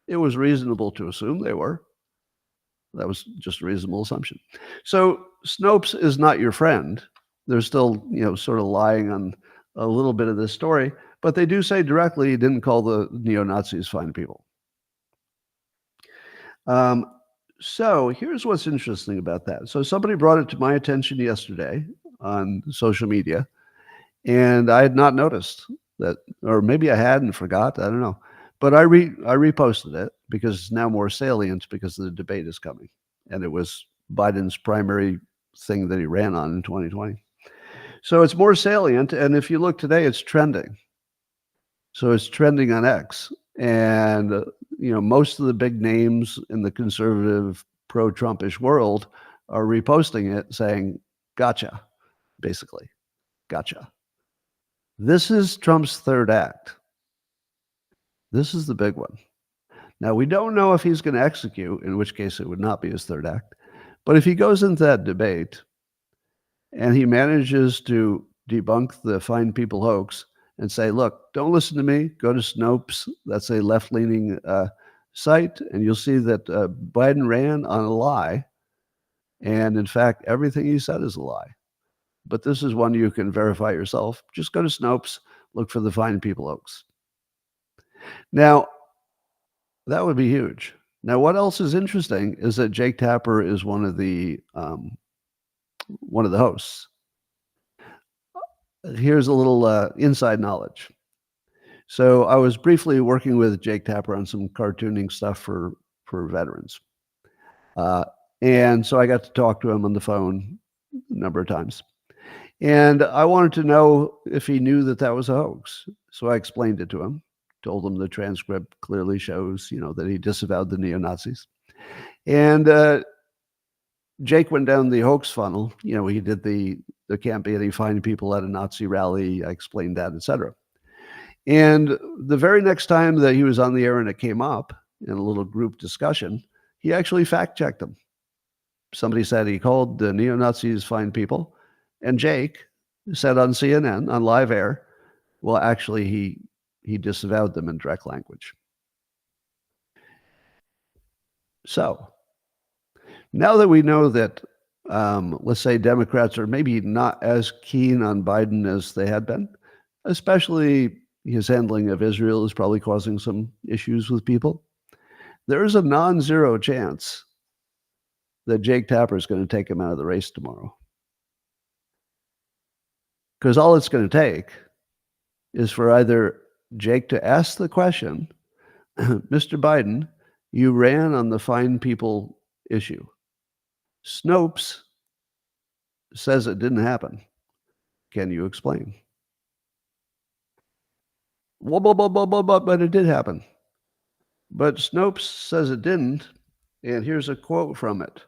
it was reasonable to assume they were. That was just a reasonable assumption. So Snopes is not your friend. They're still, sort of lying on a little bit of this story, but they do say directly he didn't call the neo-Nazis fine people. So here's what's interesting about that. So somebody brought it to my attention yesterday on social media, and I had not noticed that, or maybe I had and forgot. I don't know. But I reposted it because it's now more salient because the debate is coming, and it was Biden's primary thing that he ran on in 2020. So it's more salient, and if you look today, it's trending. So it's trending on X, and most of the big names in the conservative pro-Trumpish world are reposting it, saying, "Gotcha," basically, "Gotcha." This is Trump's third act. This is the big one. Now, we don't know if he's going to execute, in which case it would not be his third act. But if he goes into that debate and he manages to debunk the Fine People hoax and say, look, don't listen to me, go to Snopes, that's a left-leaning site, and you'll see that Biden ran on a lie. And in fact, everything he said is a lie. But this is one you can verify yourself. Just go to Snopes, look for the Fine People hoax. Now, that would be huge. Now, what else is interesting is that Jake Tapper is one of the hosts. Here's a little inside knowledge. So I was briefly working with Jake Tapper on some cartooning stuff for veterans. And so I got to talk to him on the phone a number of times. And I wanted to know if he knew that was a hoax. So I explained it to him, told him the transcript clearly shows, that he disavowed the neo-Nazis. And Jake went down the hoax funnel. He did the campaign, he find people at a Nazi rally. I explained that, etc. And the very next time that he was on the air and it came up in a little group discussion, he actually fact-checked them. Somebody said he called the neo-Nazis fine people, and Jake said on CNN, on live air, well, actually, he disavowed them in direct language. So now that we know that, let's say Democrats are maybe not as keen on Biden as they had been, especially his handling of Israel is probably causing some issues with people, there is a non-zero chance that Jake Tapper is going to take him out of the race tomorrow. Because all it's going to take is for either Jake to ask the question, Mr. Biden, you ran on the fine people issue. Snopes says it didn't happen. Can you explain? But it did happen. But Snopes says it didn't, and here's a quote from it.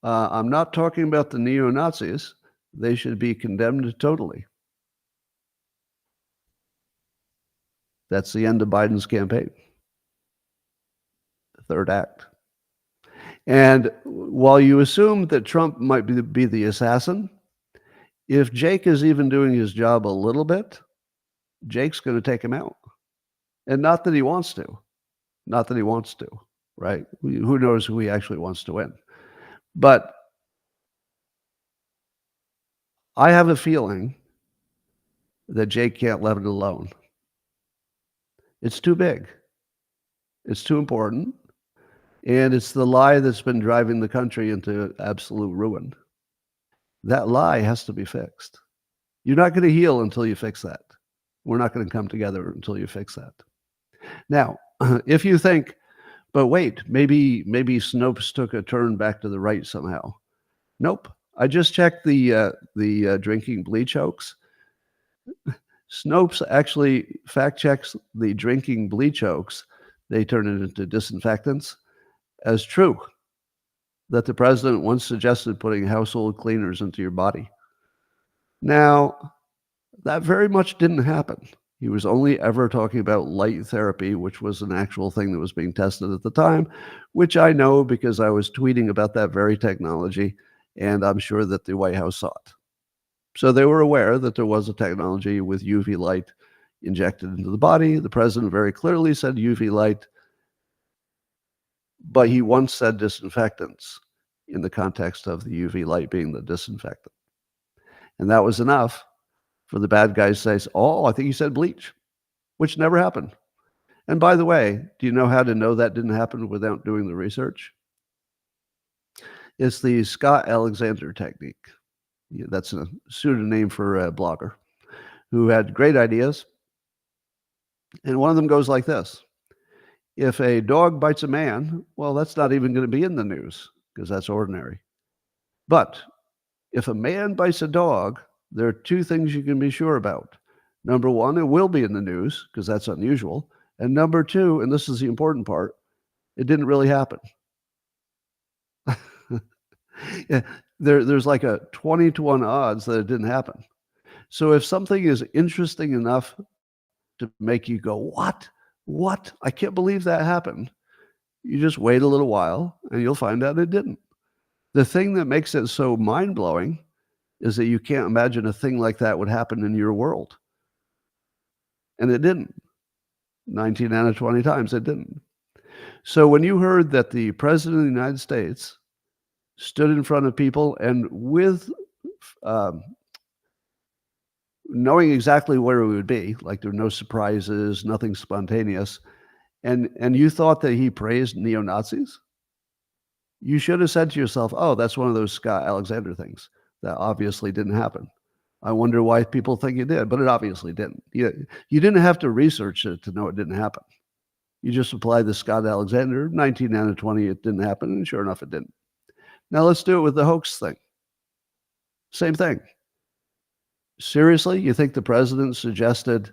I'm not talking about the neo-Nazis. They should be condemned totally. That's the end of Biden's campaign. Third act. And while you assume that Trump might be the assassin, if Jake is even doing his job a little bit, Jake's going to take him out. And not that he wants to. Not that he wants to, right? Who knows who he actually wants to win. But I have a feeling that Jake can't let it alone. It's too big. It's too important. And it's the lie that's been driving the country into absolute ruin. That lie has to be fixed. You're not going to heal until you fix that. We're not going to come together until you fix that. Now, if you think, but wait, maybe Snopes took a turn back to the right somehow. Nope. I just checked the drinking bleach hoax. Snopes actually fact checks the drinking bleach hoax. They turn it into disinfectants as true, that the president once suggested putting household cleaners into your body. Now, that very much didn't happen. He was only ever talking about light therapy, which was an actual thing that was being tested at the time, which I know because I was tweeting about that very technology, and I'm sure that the White House saw it. So they were aware that there was a technology with UV light injected into the body. The president very clearly said UV light, but he once said disinfectants in the context of the UV light being the disinfectant. And that was enough for the bad guys to say, oh, I think he said bleach, which never happened. And by the way, do you know how to know that didn't happen without doing the research? It's the Scott Alexander technique. Yeah, that's a pseudonym for a blogger who had great ideas. And one of them goes like this. If a dog bites a man, well, that's not even going to be in the news because that's ordinary. But if a man bites a dog, there are two things you can be sure about. Number one, it will be in the news because that's unusual. And number two, and this is the important part, it didn't really happen. Yeah, there's like a 20-to-1 odds that it didn't happen. So if something is interesting enough to make you go, what? I can't believe that happened. You just wait a little while and you'll find out it didn't. The thing that makes it so mind-blowing is that you can't imagine a thing like that would happen in your world. And it didn't. 19 out of 20 times it didn't. So when you heard that the president of the United States stood in front of people and with knowing exactly where we would be, like there were no surprises, nothing spontaneous, and you thought that he praised neo-Nazis, you should have said to yourself, oh, that's one of those Scott Alexander things. That obviously didn't happen. I wonder why people think it did, but it obviously didn't. You didn't have to research it to know it didn't happen. You just applied the Scott Alexander, 19 out of 20, it didn't happen, and sure enough, it didn't. Now let's do it with the hoax thing. Same thing. Seriously, you think the president suggested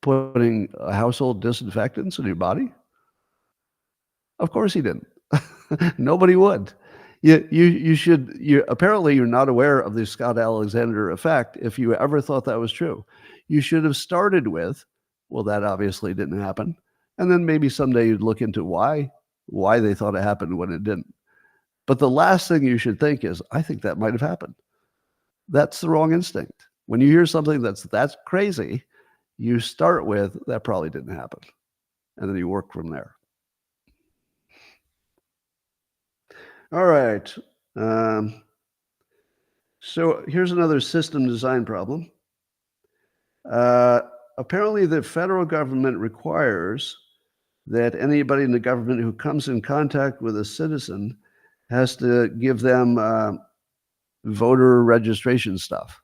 putting household disinfectants in your body? Of course he didn't. Nobody would. Apparently you're not aware of the Scott Alexander effect if you ever thought that was true. You should have started with, well, that obviously didn't happen. And then maybe someday you'd look into why they thought it happened when it didn't. But the last thing you should think is, I think that might have happened. That's the wrong instinct. When you hear something that's crazy, you start with, that probably didn't happen. And then you work from there. All right. So here's another system design problem. Apparently, the federal government requires that anybody in the government who comes in contact with a citizen has to give them voter registration stuff.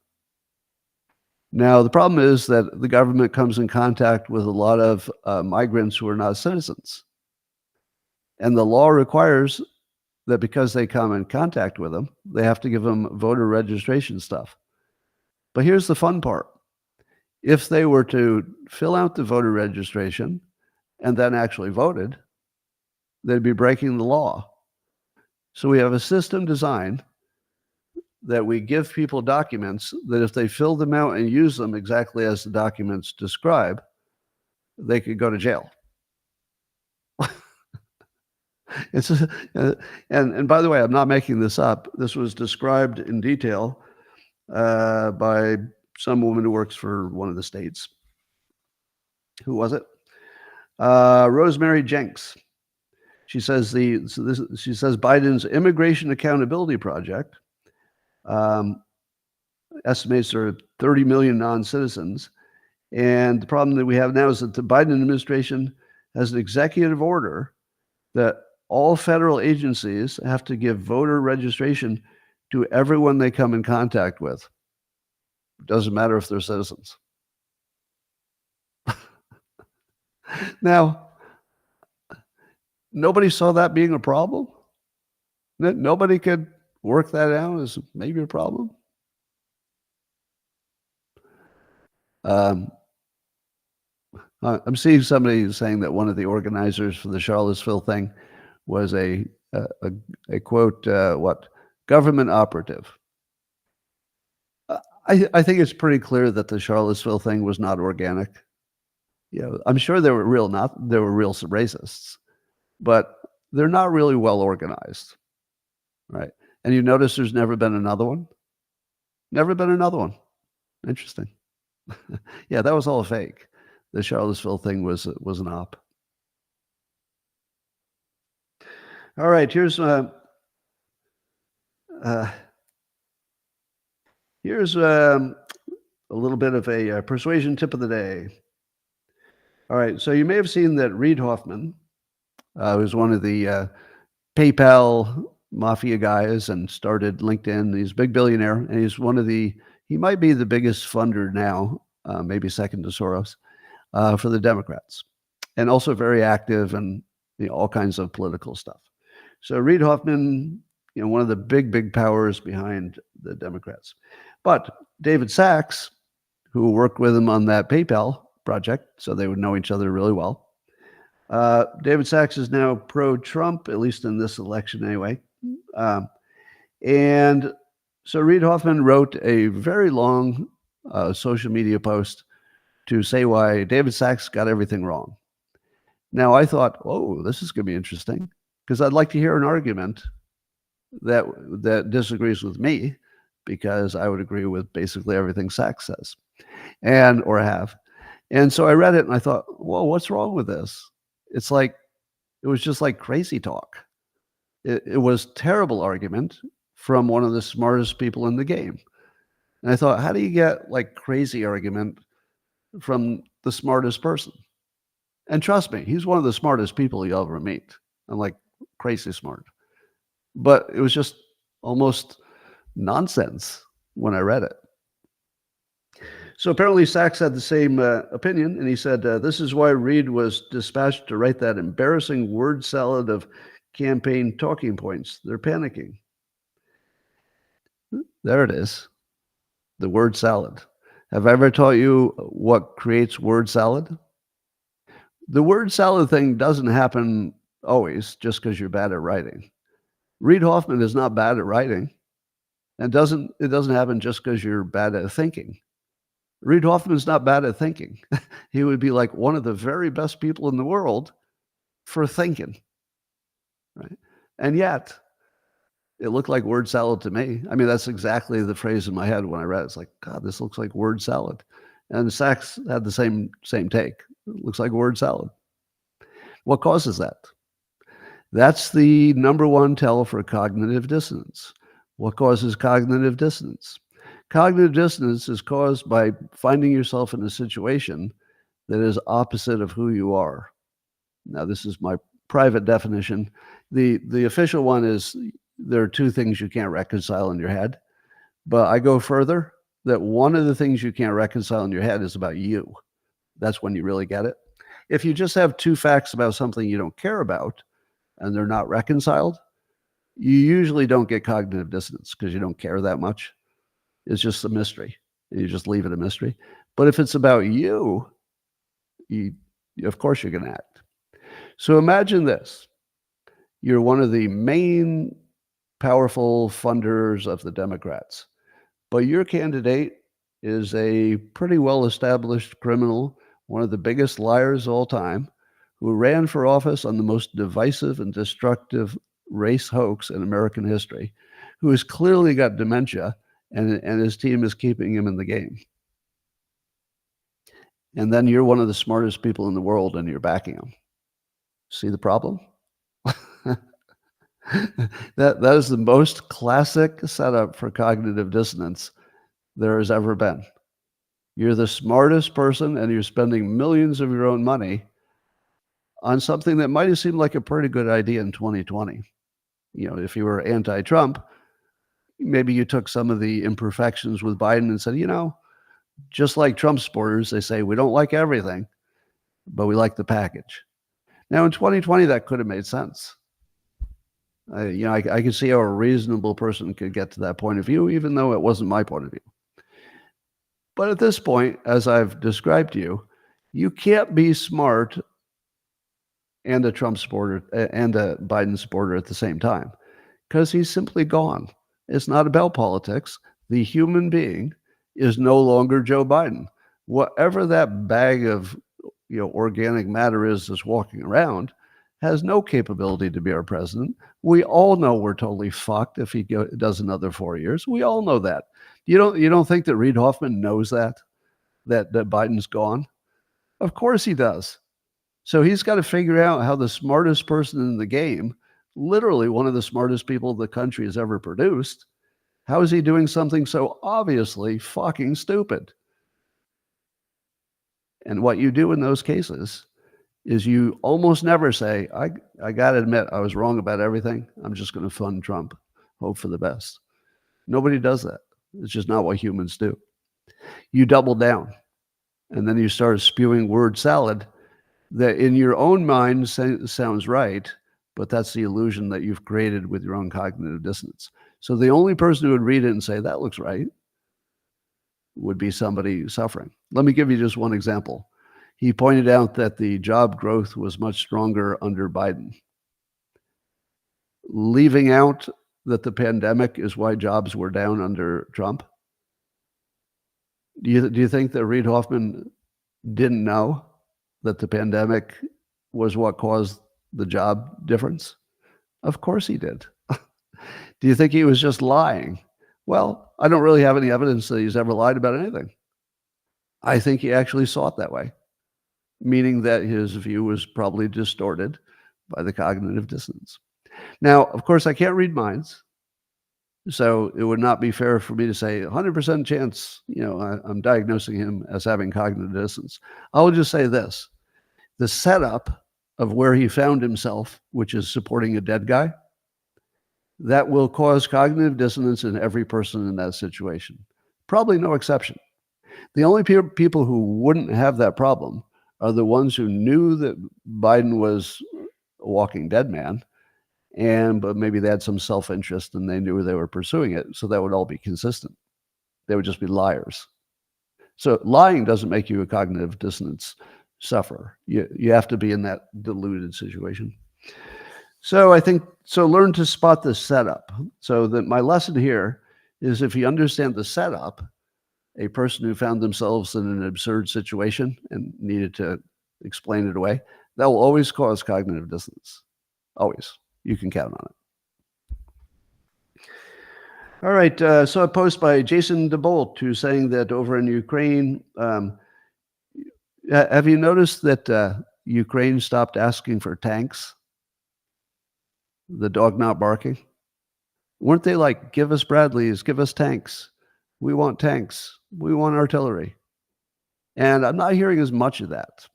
Now, the problem is that the government comes in contact with a lot of migrants who are not citizens. And the law requires that because they come in contact with them, they have to give them voter registration stuff. But here's the fun part. If they were to fill out the voter registration and then actually voted, they'd be breaking the law. So we have a system designed that we give people documents that if they fill them out and use them exactly as the documents describe, they could go to jail. And by the way, I'm not making this up. This was described in detail by some woman who works for one of the states. Who was it? Rosemary Jenks. She says Biden's Immigration Accountability Project estimates there are 30 million non-citizens. And the problem that we have now is that the Biden administration has an executive order that all federal agencies have to give voter registration to everyone they come in contact with. It doesn't matter if they're citizens. Now, nobody saw that being a problem. Nobody could work that out as maybe a problem. I'm seeing somebody saying that one of the organizers for the Charlottesville thing was a quote, government operative. I think it's pretty clear that the Charlottesville thing was not organic. I'm sure there were real racists, but they're not really well organized, right? And you notice there's never been another one. Never been another one. Interesting. Yeah, that was all fake. The Charlottesville thing was an op. All right, uh, here's a little bit of a persuasion tip of the day. All right, so you may have seen that Reid Hoffman, who's one of the PayPal mafia guys and started LinkedIn. He's a big billionaire, and he's he might be the biggest funder now, maybe second to Soros, for the Democrats, and also very active and all kinds of political stuff. So Reid Hoffman, one of the big powers behind the Democrats. But David Sachs, who worked with him on that PayPal project, so they would know each other really well. David Sachs is now pro-Trump, at least in this election anyway. And so Reid Hoffman wrote a very long social media post to say why David Sachs got everything wrong. Now, I thought, oh, this is going to be interesting, because I'd like to hear an argument that disagrees with me, because I would agree with basically everything Sachs says, or have. And so I read it and I thought, whoa, what's wrong with this? It was just like crazy talk. It was terrible argument from one of the smartest people in the game. And I thought, how do you get like crazy argument from the smartest person? And trust me, he's one of the smartest people you'll ever meet. I'm like crazy smart. But it was just almost nonsense when I read it. So apparently Sachs had the same opinion, and he said, this is why Reid was dispatched to write that embarrassing word salad of campaign talking points. They're panicking. There it is, the word salad. Have I ever taught you what creates word salad? The word salad thing doesn't happen always just because you're bad at writing. Reid Hoffman is not bad at writing, and it doesn't happen just because you're bad at thinking. Reid Hoffman's not bad at thinking. He would be like one of the very best people in the world for thinking, right? And yet, it looked like word salad to me. I mean, that's exactly the phrase in my head when I read it. It's like, God, this looks like word salad. And Sachs had the same take. It looks like word salad. What causes that? That's the number one tell for cognitive dissonance. What causes cognitive dissonance? Cognitive dissonance is caused by finding yourself in a situation that is opposite of who you are. Now, this is my private definition. The official one is there are two things you can't reconcile in your head. But I go further, that one of the things you can't reconcile in your head is about you. That's when you really get it. If you just have two facts about something you don't care about and they're not reconciled, you usually don't get cognitive dissonance because you don't care that much. It's just a mystery. You just leave it a mystery. But if it's about you, of course you're going to act. So imagine this. You're one of the main powerful funders of the Democrats, but your candidate is a pretty well-established criminal, one of the biggest liars of all time, who ran for office on the most divisive and destructive race hoax in American history, who has clearly got dementia, and his team is keeping him in the game. And then you're one of the smartest people in the world and you're backing him. See the problem? That is the most classic setup for cognitive dissonance there has ever been. You're the smartest person and you're spending millions of your own money on something that might have seemed like a pretty good idea in 2020. If you were anti-Trump, maybe you took some of the imperfections with Biden and said, just like Trump supporters, they say, we don't like everything, but we like the package. Now, in 2020, that could have made sense. I could see how a reasonable person could get to that point of view, even though it wasn't my point of view. But at this point, as I've described to you, you can't be smart and a Trump supporter and a Biden supporter at the same time, because he's simply gone. It's not about politics. The human being is no longer Joe Biden. Whatever that bag of organic matter is that's walking around has no capability to be our president. We all know we're totally fucked if he does another 4 years. We all know that. You don't think that Reid Hoffman knows that Biden's gone? Of course he does. So he's got to figure out how the smartest person in the game, literally one of the smartest people the country has ever produced, how is he doing something so obviously fucking stupid? And what you do in those cases is you almost never say, I got to admit, I was wrong about everything. I'm just going to fund Trump, hope for the best. Nobody does that. It's just not what humans do. You double down, and then you start spewing word salad that in your own mind sounds right, but that's the illusion that you've created with your own cognitive dissonance. So the only person who would read it and say, that looks right, would be somebody suffering. Let me give you just one example. He pointed out that the job growth was much stronger under Biden, leaving out that the pandemic is why jobs were down under Trump. Do you think that Reid Hoffman didn't know that the pandemic was what caused the job difference? Of course he did. Do you think he was just lying? Well, I don't really have any evidence that he's ever lied about anything. I think he actually saw it that way, meaning that his view was probably distorted by the cognitive dissonance. Now, of course, I can't read minds, so it would not be fair for me to say 100% chance, I'm diagnosing him as having cognitive dissonance. I will just say this. The setup of where he found himself, which is supporting a dead guy, that will cause cognitive dissonance in every person in that situation. Probably no exception. The only people who wouldn't have that problem are the ones who knew that Biden was a walking dead man, but maybe they had some self-interest and they knew they were pursuing it, so that would all be consistent. They would just be liars. So lying doesn't make you a cognitive dissonance sufferer. You have to be in that deluded situation. So I think, learn to spot the setup. So that my lesson here is if you understand the setup, a person who found themselves in an absurd situation and needed to explain it away, that will always cause cognitive dissonance. Always. You can count on it. All right. So a post by Jason DeBolt, who's saying that over in Ukraine, have you noticed that Ukraine stopped asking for tanks? The dog not barking? Weren't they like, give us Bradleys, give us tanks. We want tanks. We want artillery. And I'm not hearing as much of that.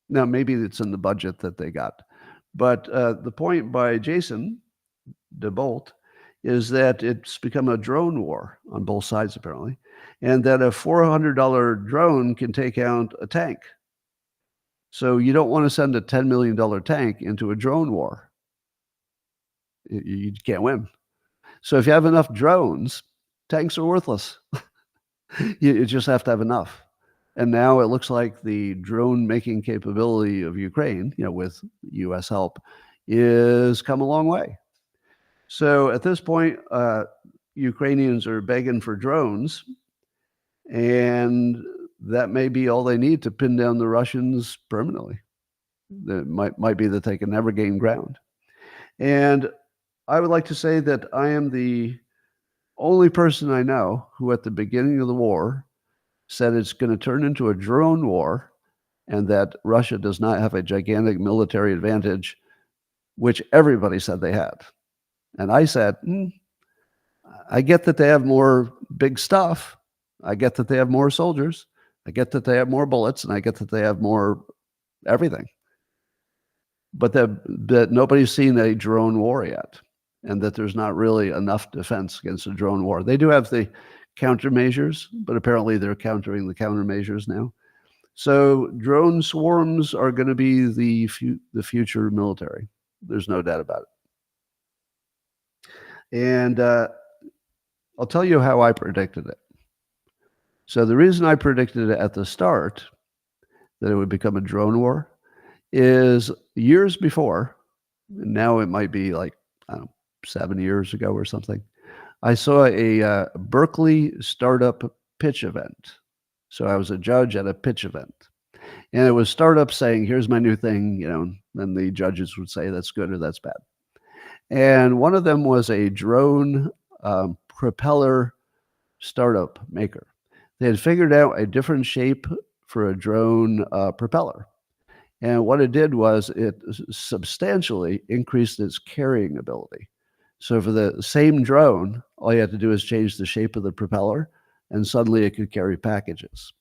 Now, maybe it's in the budget that they got. But the point by Jason DeBolt is that it's become a drone war on both sides, apparently, and that a $400 drone can take out a tank. So you don't want to send a $10 million tank into a drone war. You can't win. So if you have enough drones, tanks are worthless. You just have to have enough. And now it looks like the drone making capability of Ukraine, with U.S. help, is come a long way. So at this point, Ukrainians are begging for drones, and that may be all they need to pin down the Russians permanently. That might be that they can never gain ground. And I would like to say that I am the only person I know who at the beginning of the war said it's going to turn into a drone war and that Russia does not have a gigantic military advantage, which everybody said they had. And I said, I get that they have more big stuff. I get that they have more soldiers. I get that they have more bullets, and I get that they have more everything. But that nobody's seen a drone war yet, and that there's not really enough defense against a drone war. They do have the countermeasures, but apparently they're countering the countermeasures now. So drone swarms are going to be the future military. There's no doubt about it. And I'll tell you how I predicted it. So the reason I predicted it at the start, that it would become a drone war, is years before, and now it might be like, 7 years ago or something, I saw a Berkeley startup pitch event. So I was a judge at a pitch event. And it was startups saying, "Here's my new thing," then the judges would say that's good or that's bad. And one of them was a drone propeller startup maker. They had figured out a different shape for a drone propeller. And what it did was it substantially increased its carrying ability. So for the same drone, all you had to do is change the shape of the propeller, and suddenly it could carry packages.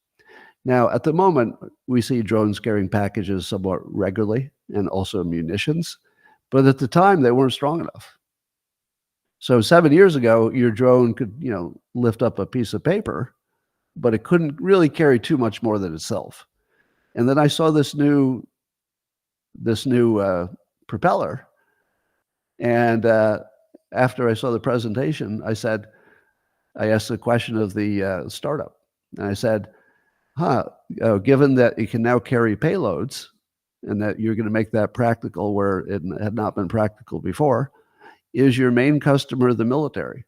Now, at the moment, we see drones carrying packages somewhat regularly and also munitions, but at the time, they weren't strong enough. So 7 years ago, your drone could, lift up a piece of paper, but it couldn't really carry too much more than itself. And then I saw this new propeller, and after I saw the presentation, I asked the question of the startup, and I said, given that it can now carry payloads and that you're going to make that practical where it had not been practical before, is your main customer the military?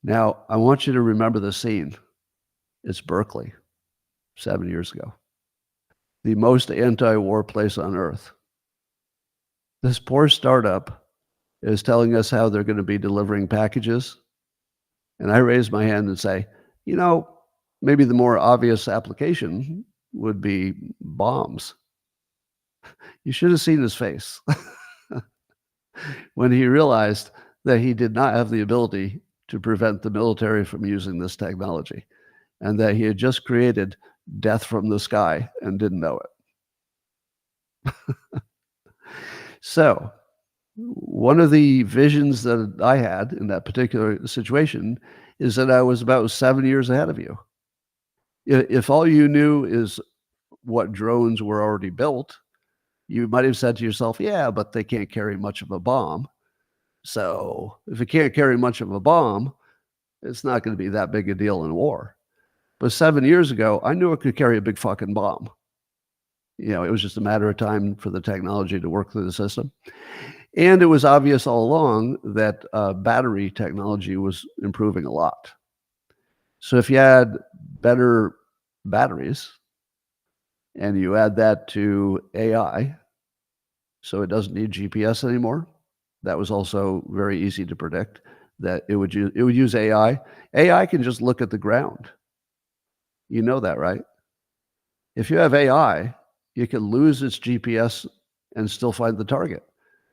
Now, I want you to remember the scene. It's Berkeley, 7 years ago, the most anti-war place on earth. This poor startup is telling us how they're going to be delivering packages. And I raise my hand and say, maybe the more obvious application would be bombs. You should have seen his face when he realized that he did not have the ability to prevent the military from using this technology, and that he had just created death from the sky and didn't know it. So, one of the visions that I had in that particular situation is that I was about 7 years ahead of you. If all you knew is what drones were already built, you might have said to yourself, yeah, but they can't carry much of a bomb. So if it can't carry much of a bomb, it's not going to be that big a deal in war. But 7 years ago, I knew it could carry a big fucking bomb. It was just a matter of time for the technology to work through the system. And it was obvious all along that battery technology was improving a lot. So if you had better batteries and you add that to AI, so it doesn't need GPS anymore, that was also very easy to predict that it would use AI. AI can just look at the ground. You know that, right? If you have AI, you can lose its GPS and still find the target,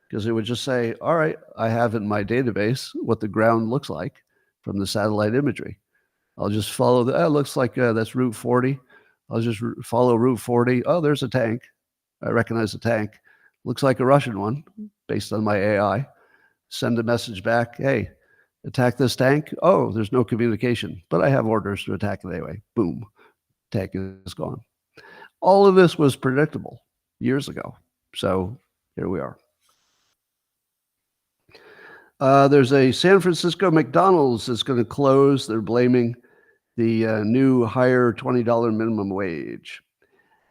because it would just say, all right, I have in my database what the ground looks like from the satellite imagery. I'll just follow it looks like that's Route 40. I'll just follow Route 40. Oh, there's a tank. I recognize the tank. Looks like a Russian one based on my AI. Send a message back. Hey, attack this tank. Oh, there's no communication, but I have orders to attack it anyway. Boom. Tank is gone. All of this was predictable years ago. So here we are. There's a San Francisco McDonald's that's going to close. They're blaming the new higher $20 minimum wage.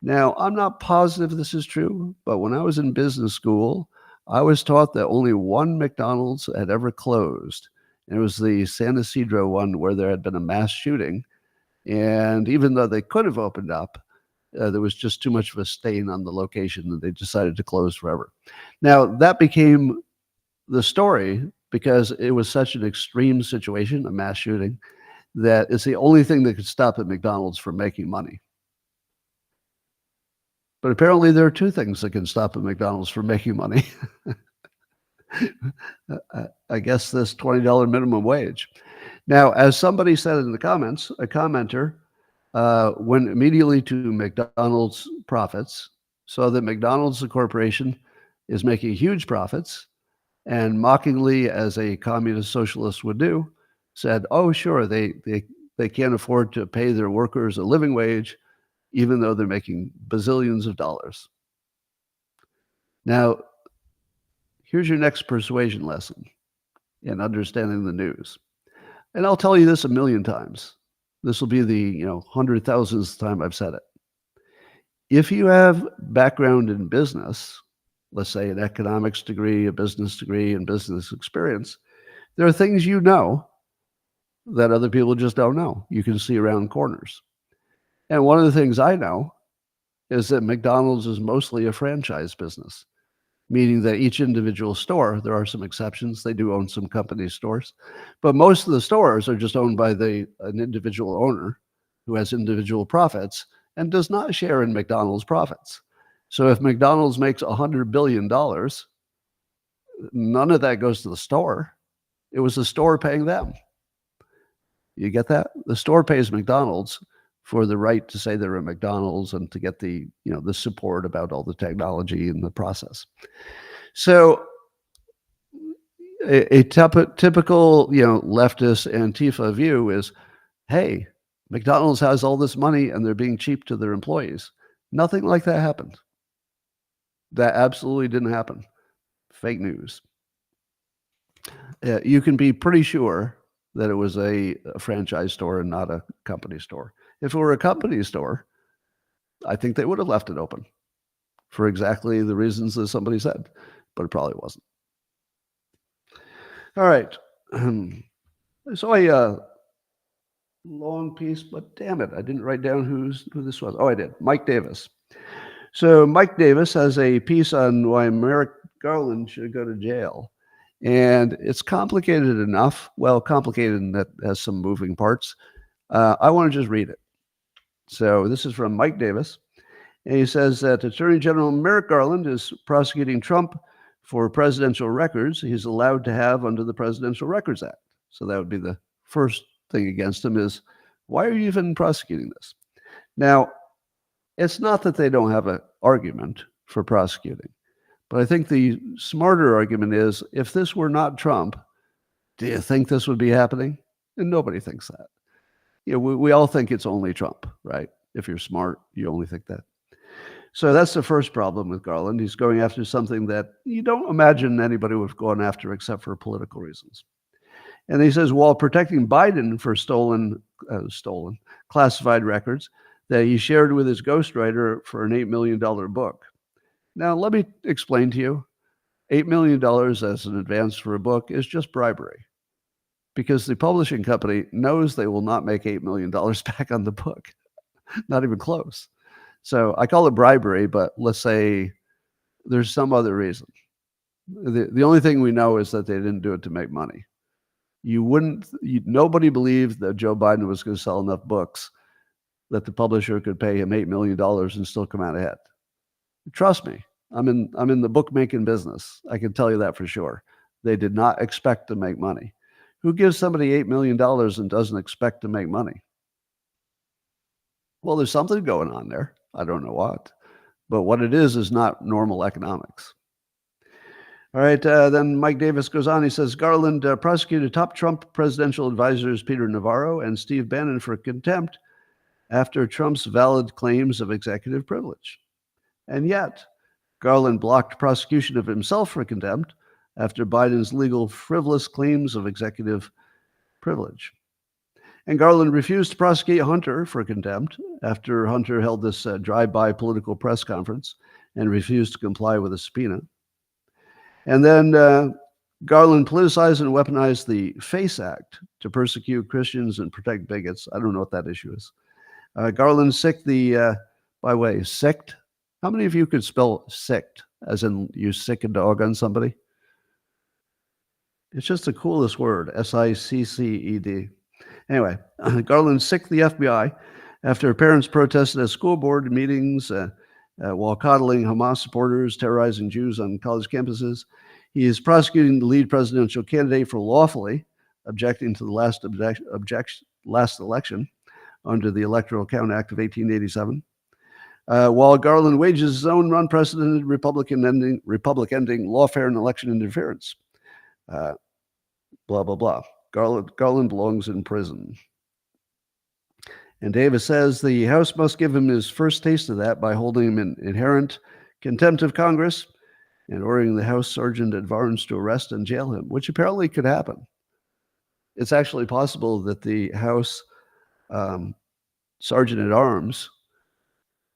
Now, I'm not positive this is true, but when I was in business school, I was taught that only one McDonald's had ever closed. And it was the San Ysidro one where there had been a mass shooting. And even though they could have opened up, there was just too much of a stain on the location that they decided to close forever. Now, that became the story because it was such an extreme situation, a mass shooting, that it's the only thing that could stop at McDonald's from making money. But apparently there are two things that can stop at McDonald's from making money. I guess this $20 minimum wage. Now, as somebody said in the comments, a commenter went immediately to McDonald's profits, saw that McDonald's, the corporation, is making huge profits, and mockingly, as a communist socialist would do, said, oh, sure, they can't afford to pay their workers a living wage, even though they're making bazillions of dollars. Now, here's your next persuasion lesson in understanding the news. And I'll tell you this a million times. This will be the 100,000th time I've said it. If you have background in business, let's say an economics degree, a business degree, and business experience, there are things that other people just don't know. You can see around corners. And one of the things I know is that McDonald's is mostly a franchise business, meaning that each individual store, there are some exceptions, they do own some company stores, but most of the stores are just owned by an individual owner who has individual profits and does not share in McDonald's profits. So if McDonald's makes $100 billion, none of that goes to the store. It was the store paying them. You get that? The store pays McDonald's for the right to say they're a McDonald's and to get the support about all the technology and the process. So a typical leftist Antifa view is, hey, McDonald's has all this money and they're being cheap to their employees. Nothing like that happened. That absolutely didn't happen. Fake news. You can be pretty sure that it was a franchise store and not a company store. If it were a company store, I think they would have left it open for exactly the reasons that somebody said, but it probably wasn't. All right. So a long piece, but damn it, I didn't write down who this was. Oh, I did. Mike Davis. So Mike Davis has a piece on why Merrick Garland should go to jail. And it's complicated enough. Well, complicated in that it has some moving parts. I want to just read it. So this is from Mike Davis. And he says that Attorney General Merrick Garland is prosecuting Trump for presidential records he's allowed to have under the Presidential Records Act. So that would be the first thing against him is, why are you even prosecuting this? Now, it's not that they don't have an argument for prosecuting. But I think the smarter argument is, if this were not Trump, do you think this would be happening? And nobody thinks that. We all think it's only Trump, right? If you're smart, you only think that. So that's the first problem with Garland. He's going after something that you don't imagine anybody would have gone after except for political reasons. And he says, while protecting Biden for stolen classified records that he shared with his ghostwriter for an $8 million book. Now, let me explain to you, $8 million as an advance for a book is just bribery, because the publishing company knows they will not make $8 million back on the book, not even close. So I call it bribery, but let's say there's some other reason. The only thing we know is that they didn't do it to make money. Nobody believed that Joe Biden was going to sell enough books that the publisher could pay him $8 million and still come out ahead. Trust me, I'm in the bookmaking business. I can tell you that for sure. They did not expect to make money. Who gives somebody $8 million and doesn't expect to make money? Well, there's something going on there. I don't know what. But what it is not normal economics. All right, then Mike Davis goes on. He says, Garland prosecuted top Trump presidential advisors Peter Navarro and Steve Bannon for contempt after Trump's valid claims of executive privilege. And yet, Garland blocked prosecution of himself for contempt after Biden's legal frivolous claims of executive privilege. And Garland refused to prosecute Hunter for contempt after Hunter held this drive-by political press conference and refused to comply with a subpoena. And then Garland politicized and weaponized the FACE Act to persecute Christians and protect bigots. I don't know what that issue is. Garland sicked sicked. How many of you could spell sicked, as in you sick a dog on somebody? It's just the coolest word, S-I-C-C-E-D. Anyway, Garland sicked the FBI after parents protested at school board meetings while coddling Hamas supporters, terrorizing Jews on college campuses. He is prosecuting the lead presidential candidate for lawfully objecting to the last election under the Electoral Count Act of 1887. While Garland wages his own unprecedented Republic-ending lawfare and election interference. Blah, blah, blah. Garland belongs in prison. And Davis says the House must give him his first taste of that by holding him in inherent contempt of Congress and ordering the House Sergeant at Arms to arrest and jail him, which apparently could happen. It's actually possible that the House Sergeant at Arms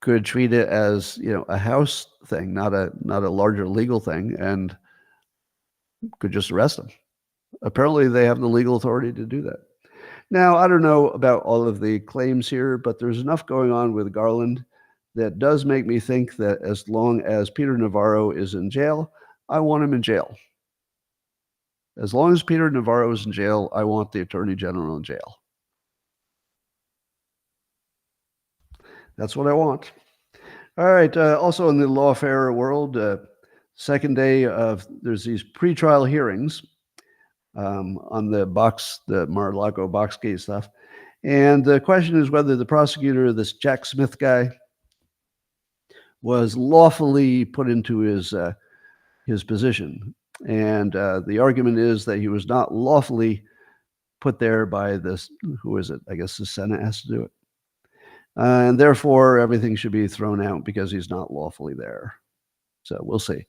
could treat it as a House thing, not a larger legal thing, and could just arrest him. Apparently, they have the legal authority to do that. Now, I don't know about all of the claims here, but there's enough going on with Garland that does make me think that as long as Peter Navarro is in jail, I want him in jail. As long as Peter Navarro is in jail, I want the Attorney General in jail. That's what I want. All right. Also in the lawfare world, second day of there's these pretrial hearings on the Mar-a-Lago Boxgate stuff. And the question is whether the prosecutor, this Jack Smith guy, was lawfully put into his position. And the argument is that he was not lawfully put there by this, who is it? I guess the Senate has to do it. And therefore, everything should be thrown out because he's not lawfully there. So we'll see.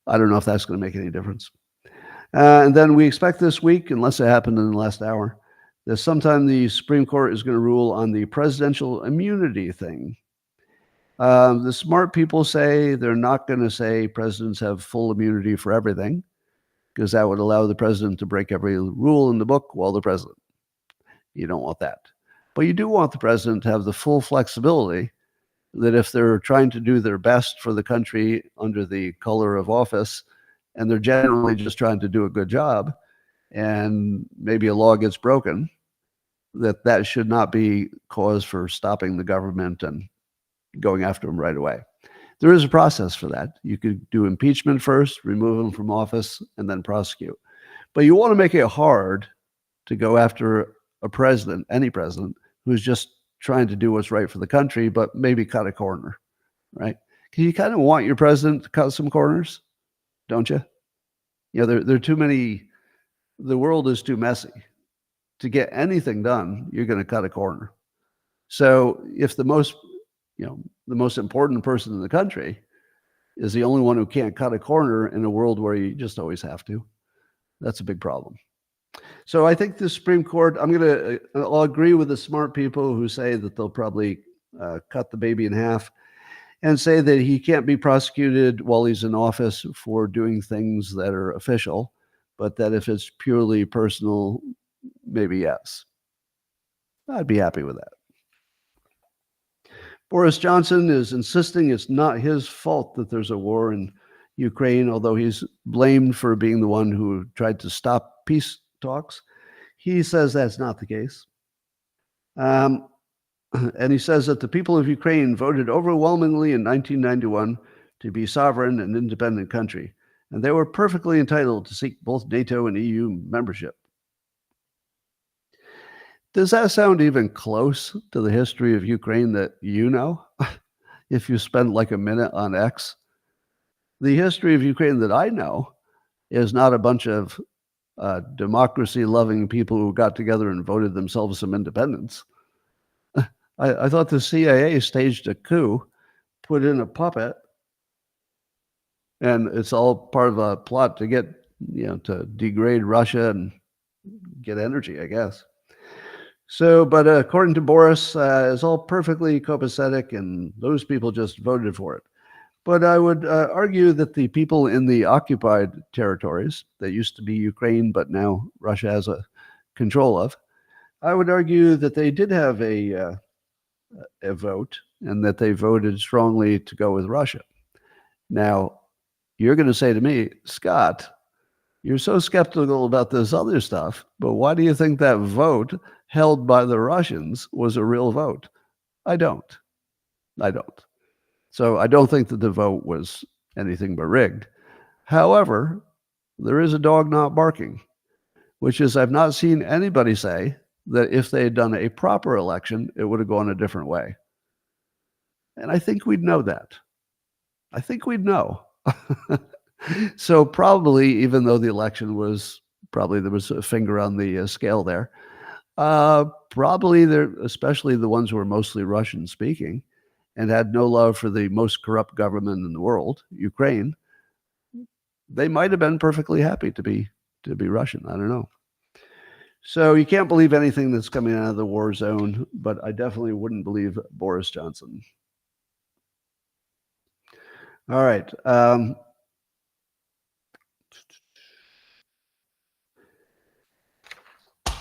I don't know if that's going to make any difference. And then we expect this week, unless it happened in the last hour, that sometime the Supreme Court is going to rule on the presidential immunity thing. The smart people say they're not going to say presidents have full immunity for everything, because that would allow the president to break every rule in the book while the president. You don't want that. But you do want the president to have the full flexibility that if they're trying to do their best for the country under the color of office, and they're generally just trying to do a good job, and maybe a law gets broken, that should not be cause for stopping the government and going after them right away. There is a process for that. You could do impeachment first, remove them from office, and then prosecute. But you want to make it hard to go after a president, any president, who's just trying to do what's right for the country, but maybe cut a corner, right? Because you kind of want your president to cut some corners, don't you? You know, there are too many, the world is too messy. To get anything done, you're going to cut a corner. So if the most important person in the country is the only one who can't cut a corner in a world where you just always have to, that's a big problem. So I think the Supreme Court, I'll agree with the smart people who say that they'll probably cut the baby in half and say that he can't be prosecuted while he's in office for doing things that are official, but that if it's purely personal, maybe yes. I'd be happy with that. Boris Johnson is insisting it's not his fault that there's a war in Ukraine, although he's blamed for being the one who tried to stop peace talks. He says that's not the case. And he says that the people of Ukraine voted overwhelmingly in 1991 to be sovereign and independent country, and they were perfectly entitled to seek both NATO and EU membership. Does that sound even close to the history of Ukraine that you know? If you spend like a minute on X? The history of Ukraine that I know is not a bunch of democracy-loving people who got together and voted themselves some independence. I thought the CIA staged a coup, put in a puppet, and it's all part of a plot to get, to degrade Russia and get energy, I guess. So, but according to Boris, it's all perfectly copacetic, and those people just voted for it. But I would argue that the people in the occupied territories that used to be Ukraine, but now Russia has a control of, I would argue that they did have a vote, and that they voted strongly to go with Russia. Now, you're going to say to me, Scott, you're so skeptical about this other stuff, but why do you think that vote held by the Russians was a real vote? I don't. So I don't think that the vote was anything but rigged. However, there is a dog not barking, which is I've not seen anybody say that if they had done a proper election, it would have gone a different way. And I think we'd know that. I think we'd know. So probably, even though the election was, probably there was a finger on the scale there, probably there, especially the ones who were mostly Russian speaking and had no love for the most corrupt government in the world, Ukraine, they might have been perfectly happy to be Russian. I don't know. So you can't believe anything that's coming out of the war zone, but I definitely wouldn't believe Boris Johnson. All right.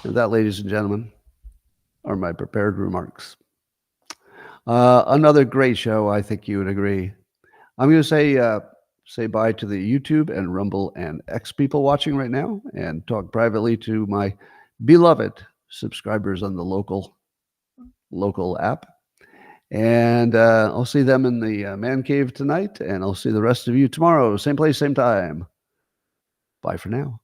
And that, ladies and gentlemen, are my prepared remarks. Another great show, I think you would agree. I'm going to say bye to the YouTube and Rumble and X people watching right now, and talk privately to my beloved subscribers on the local app. And I'll see them in the man cave tonight, and I'll see the rest of you tomorrow, same place, same time. Bye for now.